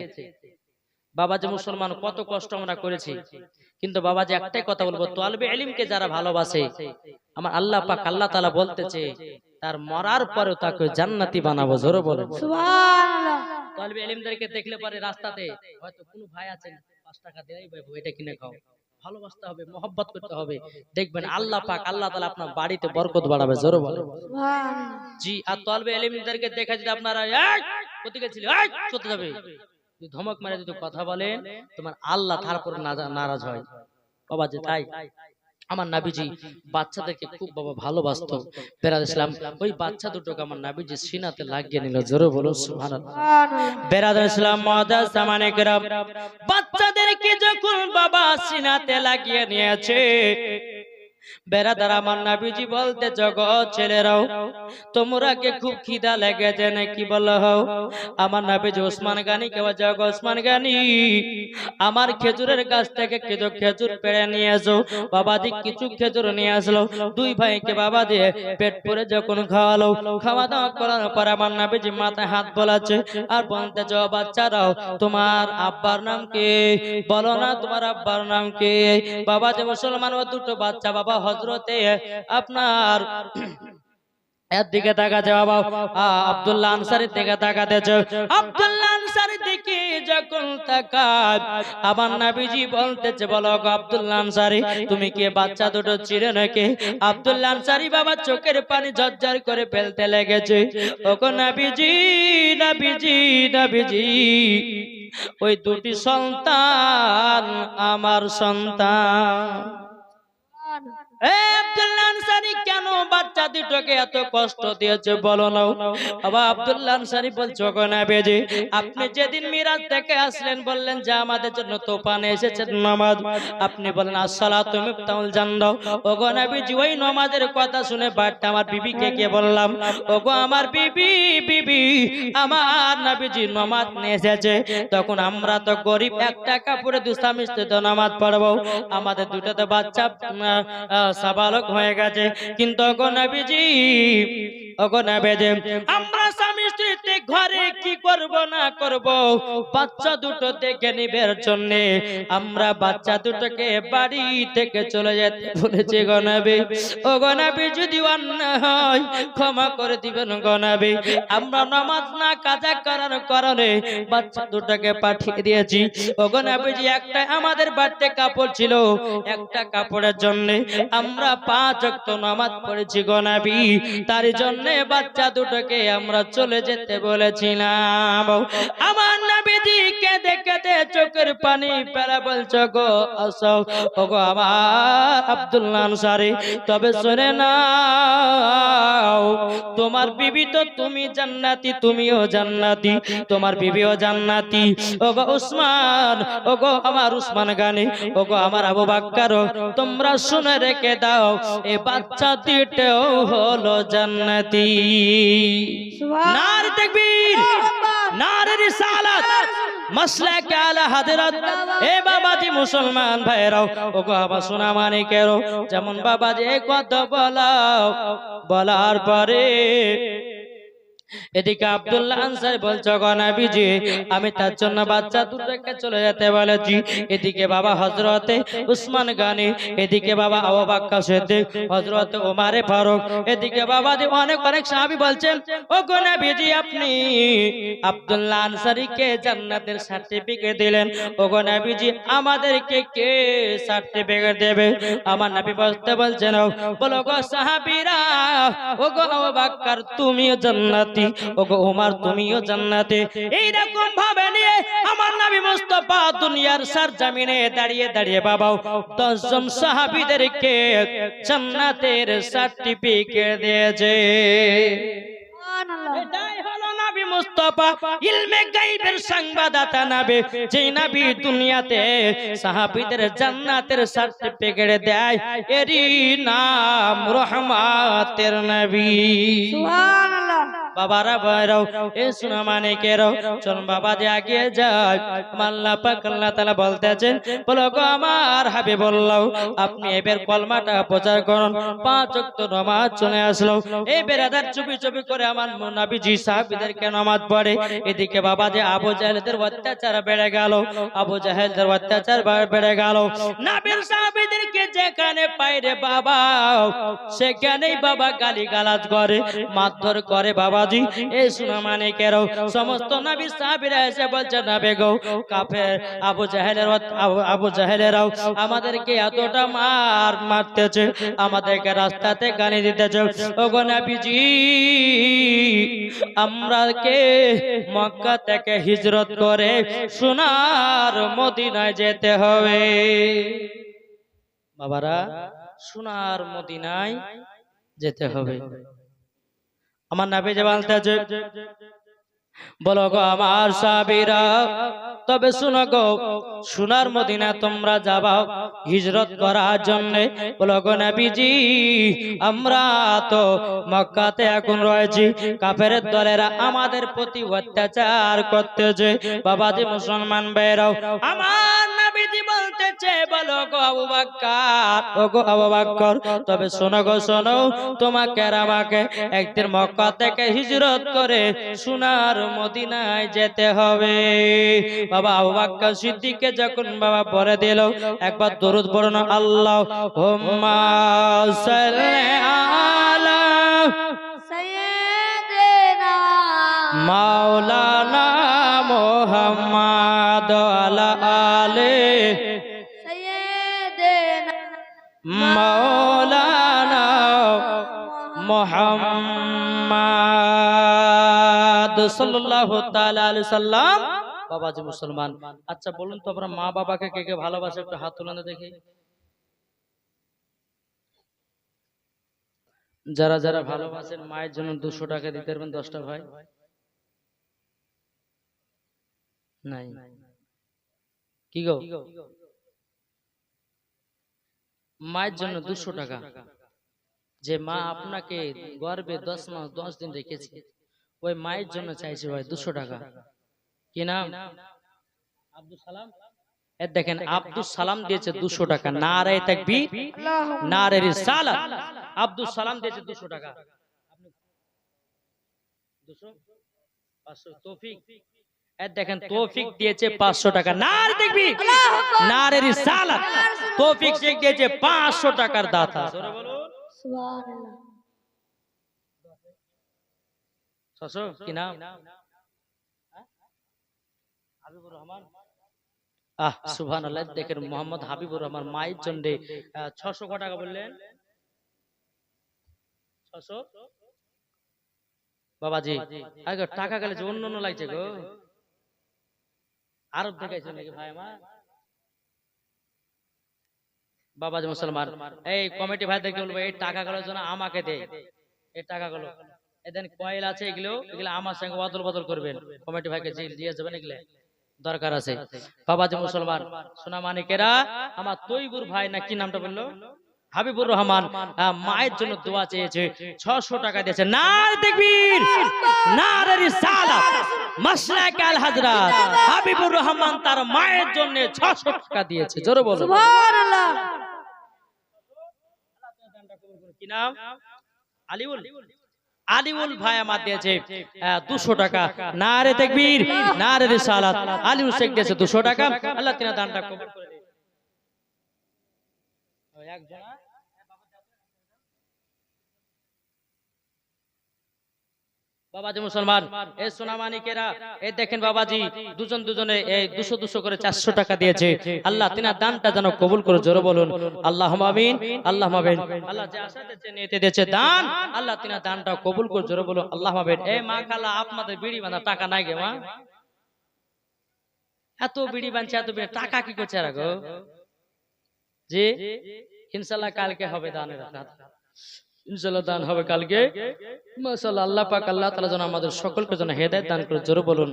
বাবা যে মুসলমান কত কষ্ট আমরা করেছি। কিন্তু বাবা যে একটাই কথা বলবো, তলবে ইলমকে যারা ভালোবাসে, আমার আল্লাহ পাক আল্লাহ তাআলা বলতেছে তার মরার পরেও তাকে জান্নাতি বানাবো। জোরে বলেন সুবহানাল্লাহ। তলবে ইলমদেরকে দেখলে পরে রাস্তাতে হয়তো কোনো ভাই আছেন 5 টাকা দেই ভাই এটা কিনে খাও, ভালোবাসতে হবে, মহব্বত করতে হবে। দেখবেন আল্লাহ পাক আল্লাহ তাআলা আপনার বাড়িতে বরকত বাড়াবে। জোরে বলো সুবহানাল্লাহ। জি। আর তলবে ইলমদেরকে দেখা যদি আপনারা এই কোথা গেছিলে এই চলতে যাবে, যদি ধমক মেরে যদি কথা বলেন তোমার আল্লাহ তারপর নারাজ হয়। বাবা যে তাই আমার নাবিজি বাচ্চাদেরকে খুব বাবা ভালোবাসতো। বেরাদ ইসলাম ওই বাচ্চা দুটোকে আমার নাবিজি সিনাতে লাগিয়ে নিল। জোরে বলো সুবহানাল্লাহ। সুবহানাল্লাহ। বেরাদ ইসলাম মুআদ্দাস সামানে কেরাম, বাচ্চাদেরকে যখন বাবা সিনাতে লাগিয়ে নিয়েছে, বেরাদার আমার নাবিজি বলতে জগৎ ছেলেরাও তোমরা কে খুব খিদা লেগেছে নাকি বলো? আমার নাবিজি ওসমান গানি কে জগ ওসমান গানি আমার খেজুরের গাছ থেকে কিছু খেজুর পেড়ে নিয়ে এসো। বাবাজি কিছু খেজুর নিয়ে আসলো, দুই ভাইকে বাবা দিয়ে পেট ভরে যখন খাওয়ালো, খাওয়া দাওয়া করার পর আমার নাবিজি মাথায় হাত বোলাচ্ছে আর বলতে যাও বাচ্চারাও তোমার আব্বার নাম কি? বলো না তোমার আব্বার নাম কি? বাবা যে মুসলমান ও দুটো বাচ্চা বাবা হযরতে আপনার এর দিকে তাকাতে বাবা আব্দুল্লাহ আনসারীর দিকে তাকাতেছে। আব্দুল্লাহ আনসারীর দিকে যখন তাকায় আমার নবীজি বলতেছে বলো গো আব্দুল্লাহ আনসারী তুমি কি বাচ্চা দুটো চিনে নাকি? আব্দুল্লাহ আনসারী বাবা চোখের পানি ঝরঝর করে ফেলতে লেগেছে। ওগো নবীজি নবীজি নবীজি ওই দুটি সন্তান আমার সন্তান। এ আব্দুল্লাহ আনসারী কেন বাচ্চা দুটোকে এত কষ্ট দিয়েছে বলো না? বাবা আব্দুল্লাহ আনসারী বলছে ওগো নবীজি আপনি যেদিন মিরাজ থেকে আসলেন বললেন যে আমাদের জন্য তোফানে এসেছে নামাজ, আপনি বলেন আসসালাতু মিফতাহুল জান্নাহ। ওগো নবীজি ওই নামাজের কথা শুনে বাড়িতে আমার বিবিকে গিয়ে বললাম ওগো আমার বিবি বিবি আমার নবীজি নামাজ নিয়ে এসেছে। তখন আমরা তো গরিব, একটা কাপড়ে দুই স্বামী স্ত্রী তো নামাজ পড়বো, আমাদের দুটোতে বাচ্চা সাবালক হয়ে গেছে, কিন্তু ওগো নবীজি ওগো নবীজি আমরা স্বামী স্ত্রীতে ঘরে কি করব না করব বাচ্চা দুটো দেখে নিবার জন্য আমরা বাচ্চা দুটোকে বাড়ি থেকে চলে যেতে বলেছি গো নবী। ওগো নবী যদি অন্যায় হয় ক্ষমা করে দিবেন গো নবী, আমরা নামাজ না কাজা করার কারণে বাচ্চা দুটোকে পাঠিয়ে দিয়েছি। ওগো নবীজি একটা আমাদের বাড়িতে কাপড় ছিল, একটা কাপড়ের জন্য আমরা 5 ওয়াক্ত নামাজ পড়েছি গো নবী, তার জন্য বাচ্চা দুটোকে আমরা চলে যেতে বলেছিলাম। আমার নবীজি কেঁদে কেঁদে চোখের পানি ফেলে বলছো গো আসো ওগো আমার আব্দুল্লাহ আনসারী তবে শুনে নাও তোমার বিবি তো তুমি জান্নাতি, তুমিও জান্নাতি, তোমার বিবিও জান্নাতি। ওগো উসমান ওগো আমার উসমান গানি ওগো আমার আবু বকর তোমরা শুনে রেখে দাও এই বাচ্চা দুটোও হলো জান্নাতি। নারে তাকবীর নারে রিসালাত মাসলাক আলা হযরত। এ বাবাজি মুসলমান ভাইরাও ওগো আবা সোনা মানিকেরও যেমন বাবাজি কথা বলার পরে এদিকে আব্দুল্লাহ আনসারী বলছে গো নবীজি আমি তার জন্য বাচ্চা দুটোকে চলে যেতে বলেছি। এদিকে বাবা হযরতে উসমান গানি, এদিকে বাবা আবু বকর সিদ্দিক, হযরতে ওমর ফারুক, এদিকে বাবা দি অনেক সাহাবী বলছেন ও গো নবীজি আপনি আব্দুল্লাহ আনসারীকে জান্নাতের সার্টিফিকেট দিলেন, ও গো নবীজি আমাদেরকে কে সার্টিফিকেট দেবে? আমার নবী বলছেন বলো গো সাহাবীরা ও গো আবু বকর তুমিও জান্নাতি, ওগো ওমর তুমিও জান্নাতে। এই রকম ভাবে নিয়ে আমার নবী মুস্তাফা দুনিয়ার সরজমিনে দাঁড়িয়ে দাঁড়িয়ে বাবা 10 জন সাহাবীদেরকে জান্নাতের সার্টিফিকেট দিয়েছে। এটাই হলো নবী মুস্তাফা ইলমে গায়বের সংবাদদাতা নবী, যে নবী দুনিয়াতে সাহাবীদের জান্নাতের সার্টিফিকেট দেয় এরই নাম রহমাতের নবী। সুবহানাল্লাহ। বাবারা ভাইরাও এ সোনা মানিকেরও চল বাবা যে আগে যায়। আল্লাহ পাক আল্লাহ তাআলা বলতেছেন বলো গো আমার হাবিবুল্লাহ আপনি এবার কলমাটা প্রচার করুন। 5 ওয়াক্ত নামাজ চলে আসলো। এই বেরাদার চুপি চুপি করে আমার নবীজি সাহাবীদেরকে নামাজ পড়ে। এদিকে বাবা যে আবু জাহেলদের অত্যাচার বেড়ে গেল, আবু জাহেলদের অত্যাচার বেড়ে গেল। নবীর সাহাবীদেরকে যেখানে পায় রে বাবা সেখানেই বাবা গালিগালাজ করে, মারধর করে, বাবাজি এই সোনা মানিকেরও সমস্ত নবী সাহাবীরা এসে বলছে নবী গো কাফের আবু জাহেলেরাও আমাদেরকে এতটা মারতেছে, আমাদেরকে রাস্তাতে গালি দিতেছে। ওগো নবীজি আমরাকে মক্কা থেকে হিজরত করে সোনার মদিনায় যেতে হবে। বাবারা সোনার মদিনায় যেতে হবে। আমার নবী যে বলতেছে বলো গো আমার সাহাবীরা তবে শুনো গো সোনার মদিনা তোমরা যাবা হিজরত করার জন্য। বলো গো নবীজি আমরা তো মক্কাতে এখন রয়েছি, কাফেরের দলেরা আমাদের প্রতি অত্যাচার করতেছে। বাবাজি মুসলমান ভাইরাও আমার নবীজি বলতেছে বলো গো আবু বকর, ও গো আবু বকর তবে শোনো গো শোনো, তোমাকে আর আমাকে একদিন মক্কা থেকে হিজরত করে সোনার মদিনায় যেতে হবে। বাবা আবু বকর সিদ্দিককে যখন বাবা পড়ে দিল একবার দরুদ পড়ুন আল্লাহুম্মা সাল্লি আলা সাইয়্যিদিনা মাওলানা মুহাম্মদ আলা আলে সাইয়্যিদিনা মাওলানা মুহাম্মদ সাল্লাল্লাহু তাআলা আলাইহি সাল্লাম। বাবাজি মুসলমান আচ্ছা বলুন তো আপনারা মা বাবাকে কে কে ভালোবাসে একটু হাত তুলে দেখি। যারা যারা ভালোবাসেন মায়ের জন্য 200 টাকা দিতে পারবেন 10টা ভাই নাই কি গো মায়ের জন্য 200 টাকা যে মা আপনাকে গর্ভে 10 মাস 10 দিন রেখেছে ওই মায়ের জন্য চাইছে ভাই 200 টাকা। কি নাম? আব্দুল সালাম। এর দেখেন আব্দুল সালাম দিয়েছে 200 টাকা। নারে তাকবীর নারে রিসালাত। আব্দুল সালাম দিয়েছে 200 টাকা। আপনি 200 500 তৌফিক। এর দেখেন তৌফিক দিয়েছে 500 টাকা। নারে তাকবীর নারে রিসালাত। তৌফিক শেখ দিয়েছে 500 টাকার দাতা। জোরে বলুন সুবহানাল্লাহ। 600 কি নাম? হাবিবুর রহমান। সুবহানাল্লাহ। দেখেন মোহাম্মদ হাবিবুর রহমান মায়ের জন্য 600 টাকা বললেন। 600 বাবাজি আগে টাকা গেলে যে অন্য লাগছে গো আরব দেখাইছে নাকি ভাই আমার? বাবাজি মুসলমান এই কমিটি ভাইদেরকে বলবো এই টাকাগুলোর জন্য আমাকে দে। এই টাকাগুলো এদেন কয়েল আছে এগুলো আমার সঙ্গে বদল বদল করবেন। কমিটি ভাইকে দিয়ে যাবেন এগুলো দরকার আছে। বাবাজি মুসলমান সোনা মানিকেরা আমার তৈবুর ভাই না কি নামটা বললো হাবিবুর রহমান মায়ের জন্য দোয়া চেয়েছে 600 টাকা দিয়েছে। নারে তাকবীর নারে রিসালাত মাসলাক আল হযরত হাবিবুর রহমান তার মায়ের জন্য 600 টাকা দিয়েছে। জোরে বলো সুবহানাল্লাহ। কি নাম? আলিউল। আলিউল ভাই আমার দিয়েছে 200 টাকা। নারে তাকবীর নারে রিসালাত। আলিউল শেখ দিয়েছে 200 টাকা। আল্লাহ তিনার দানটা কবুল করে দিন। একজনা বাবাজি মুসলমান এই সোনামানিকেরা এই দেখেন বাবাজি দুজনে এই 200 করে 400 টাকা দিয়েছে। আল্লাহ তিনার দানটা যেন কবুল করে। জোরে বলুন আল্লাহুম্মা আমিন আল্লাহুম্মা আমিন। আল্লাহ যে আশা দিয়েছে নিতে দিয়েছে দান আল্লাহ তিনার দানটা কবুল করে। জোরে বলুন আল্লাহুম্মা আমিন। এই মা খালা আপনাদের বিড়ি বাঁধা টাকা নাই গে মা? এত বিড়ি বাঁধছে এত বিড়ি টাকা কি করছে আর গো? জি ইনশাআল্লাহ কালকে হবে দানের রাত। ইনশাআল্লাহ দান হবে কালকে। মাশাআল্লাহ আল্লাহ পাক আল্লাহ তাআলা যেন আমাদের সকলকে যেন হেদায়েত দান করে। জোরে বলুন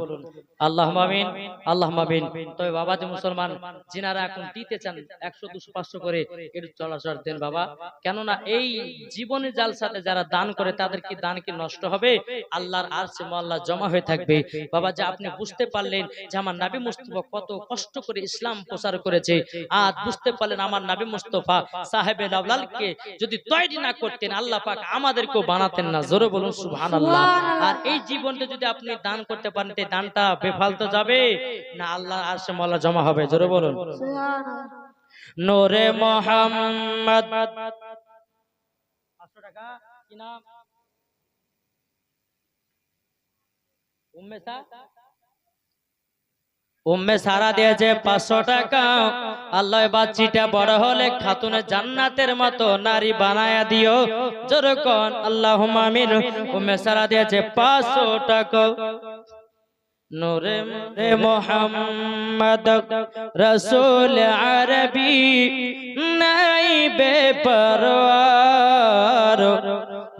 আল্লাহুম্মা আমিন আল্লাহুম্মা আমিন। তবে বাবাজি মুসলমান যিনারা এখন দিতে চান 100 200 500 করে এর চলাচল দেন বাবা। কেননা এই জীবনের জালসাতে যারা দান করে তাদের কি দান কি নষ্ট হবে? আল্লাহর আরশে মোয়াল্লা জমা হয়ে থাকবে। বাবা যে আপনি বুঝতে পারলেন যে আমার নবী মুস্তাফা কত কষ্ট করে ইসলাম প্রচার করেছে। আজ বুঝতে পারলেন আমার নবী মুস্তাফা সাহেবে লাওলালকে যদি তৈরি না করতেন আল্লাহ পাক আমাদেরকেও বানাতেন না। জোরে বলুন সুবহানাল্লাহ। আর এই জীবনটা যদি আপনি দান করতে পারেন এই দানটা বেফালতু যাবে না আল্লাহর আরশে মোয়াল্লা জমা হবে। জোরে বলুন সুবহানাল্লাহ। নূরে মুহাম্মদ 500 টাকা। কি নাম? উম্মে সারা দিয়েছে 500 টাকা। আল্লাহ বাচ্চিটা বড় হলে খাতুনে জান্নাতের মতো নারী বানায়া দিও, যেরকম আল্লাহুম্মা আমিন। উম্মে সারা দিয়েছে 500 টাকা। নূরে নূরে মোহাম্মদ রসুল আরবি নাইবে পরওয়ার,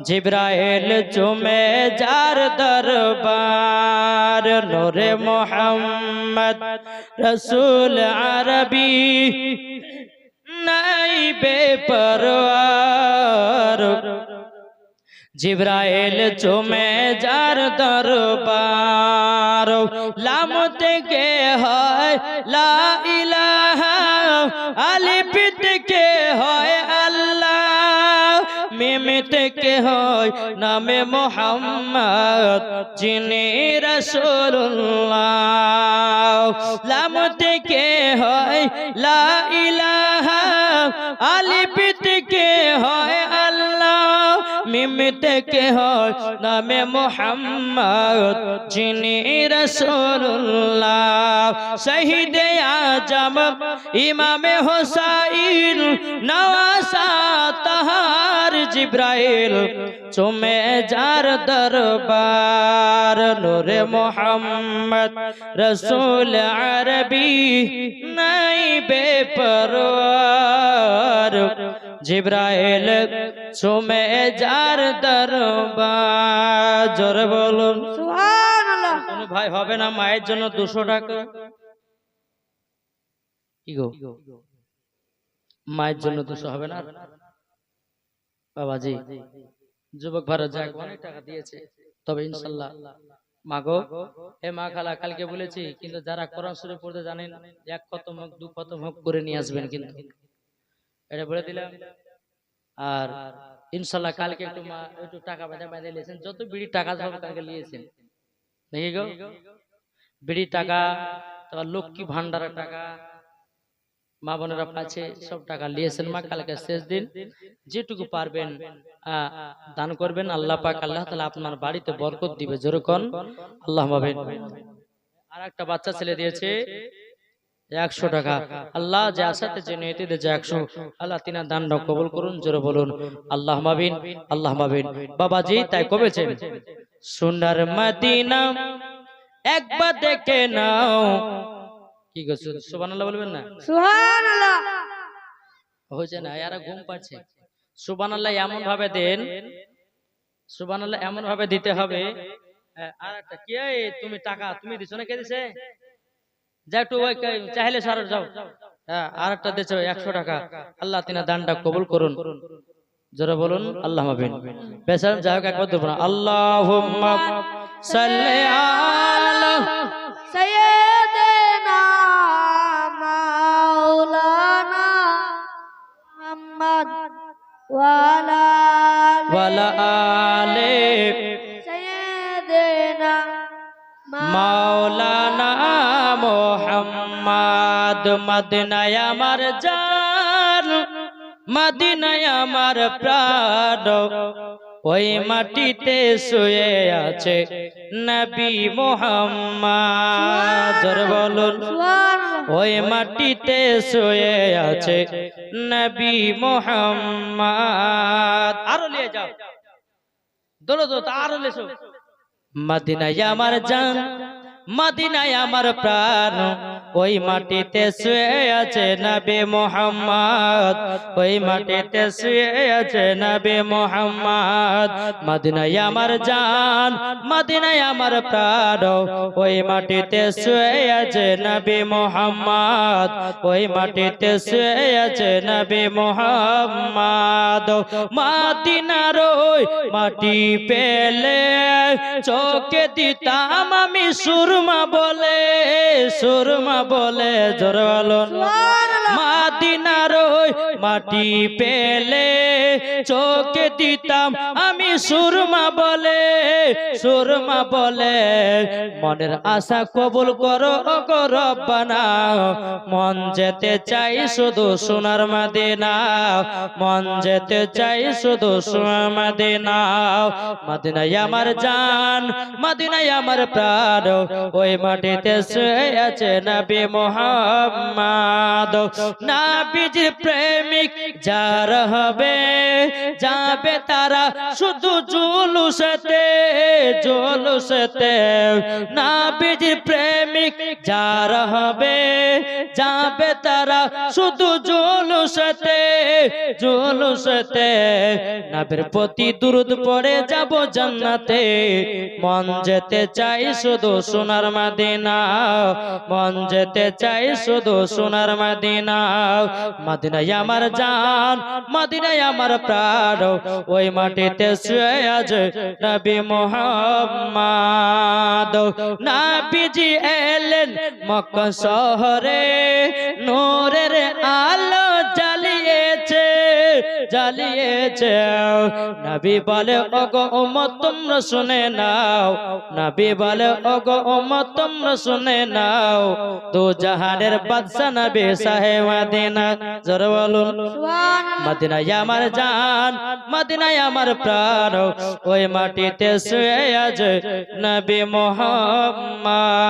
জিব্রাইল চুমে যার দরবার। নূরে মোহাম্মদ রসুল আরবি নাইবে পরওয়ার, জিব্রাইল চুমে যার দরবার। লাম থেকে হয় লা ইলাহা, আলিফ থেকে হয় আল্লাহ, মিম থেকে হয় নামে মোহাম্মদ যিনি রাসূলুল্লাহ। লাম থেকে হয় লা ইলাহা, আলিফ থেকে হয় আল্লাহ, মিম থেকে হয় নামে মোহাম্মদ যিনি রাসূলুল্লাহ। শহীদে আজম ইমামে হোসাইন নওয়াসা তাহার, জিব্রাইল চুমে যার দরবার। নূরে মোহাম্মদ রসুল আরবি নাইবে পরওয়ার, জিব্রাইল চুমে যার দরবার। জোরে বলুন সুবহানাল্লাহ। কোন ভাই হবে না মায়ের জন্য 200 টাকা? কি গো, মায়ের জন্য 200 হবে না? বাবাজি যুবক ভারত যাক অনেক টাকা দিয়েছে, তবে ইনশাআল্লাহ মাগো হে মা খালা, কালকে বলেছি কিন্তু যারা কোরআন শরীফ পড়তে জানেন এক খতম হোক 2 খতম হোক করে নিয়ে আসবেন, কিন্তু এটা বলে দিলাম। আর ইনশাআল্লাহ কালকে একটু মা একটু টাকা বেঁধে নিয়েছেন, যত বিড়ি টাকা সব কালকে নিয়েছেন, দেখি গো বিড়ি টাকা, তারপর লক্ষ্মী ভান্ডারের টাকা মা বোনেরা পাচ্ছে, সব টাকা নিয়েছেন মা। কালকে শেষ দিন, যেটুকু পারবেন দান করবেন। আল্লাহ পাক আল্লাহ তাআলা আপনার বাড়িতে বরকত দিবে, যেরকম আল্লাহ ভাবেন। আর একটা বাচ্চা ছেলে দিয়েছে 100 টাকা। আল্লাহ যে আশাতে যে নিয়তে যে 100, আল্লাহ তিনার দানটা কবুল করুন, জোরে বলুন আল্লাহ মাবিন আল্লাহ মাবিন। বাবাজি তাই কবেছেন সোনার মদিনা একবার দেখে নাও। কি গো সুবহানাল্লাহ বলবেন না? সুবহানাল্লাহ। হয়েছে না? এরা ঘুম পাচ্ছে। সুবহানাল্লাহ এমন ভাবে দেন, সুবহানাল্লাহ এমন ভাবে দিতে হবে। আর একটা কি, তুমি টাকা তুমি দিছো না? কে দিছে? যা একটু ওই চাইলে সারা যাও। আর একটা দিছো 100 টাকা। আল্লাহ তিনা দানটা কবুল করুন, জোরে বলুন আল্লাহ মাবিন। বেশার যাও একবার দেব না। আল্লাহুম্মা সাল্লি আলা সাইয়্যিদিনা মাওলানা মুহাম্মদ ওয়া ওয়ালা আলে সাইয়্যিদিনা মাওলানা মুহাম্মদ। মদিনায় আমার জান, মদিনায় আমার প্রাণ, ওই মাটিতে শুয়ে আছে নবী মুহাম্মদ। জোরে বলুন ওই মাটিতে শুয়ে আছে নবী মুহাম্মদ। আরো নিয়ে যাও, দোলো দো আরো লেসো। মদিনায় আমার জান, মদিনায় আমার প্রাণ, ওই মাটিতে শুয়ে আছে নবী মুহাম্মদ, ওই মাটিতে শুয়ে আছে নবী মুহাম্মদ। মদিনায় আমার জান, মদিনায় আমার প্রাণ, ওই মাটিতে শুয়ে আছে নবী মুহাম্মদ, ওই মাটিতে শুয়ে আছে নবী মুহাম্মদ। মদিনার ওই মাটি পেলে চোখে দিতাম আমি সুরমা বলে, সুরমা বলে। জোরে বলুন মদিনার ওই মাটি পেলে চোখে দিতাম আমি সুরমা বলে মনের আশা কবুল করো ওগো রব্বানা মন যেতে চাই শুধু সোনার মদিনা মন যেতে চাই শুধু সোনার মদিনা মদিনায় আমার জান মদিনায় আমার প্রাণ ওই মাটিতে শুয়ে আছে নবী মুহাম্মদ নবীজির প্রেমিক যারা হবে যাবে তারা শুধু জুলুসেতে নবীজির প্রেমিক যারা হবে যাবে তারা শুধু জুলুসেতে নবীর প্রতি দুরূদ পড়ে যাব জান্নাতে মন যেতে চাই শুধু সোনার মদিনা মন যেতে চাই শুধু সোনার মদিনা মদিনায় আমার জান মদিনায় আমার প্রাণ ওই মাটিতে শুয়ে আছে নবী মুহাম্মদ নবীজি এলেন মক্কা শহরে নূরের আলো জ্বালিয়েছে নবী বলে ওগো উম্মত তোমরা শুনে নাও নবী বলে ওগো উম্মত তোমরা শুনে নাও দু জাহানের বাদশা নবী সাহেব মদিনা জোরে বলুন মদিনায় আমার জান মদিনায় আমার প্রাণ ওই মাটিতে শুয়ে আছে নবী মুহাম্মদ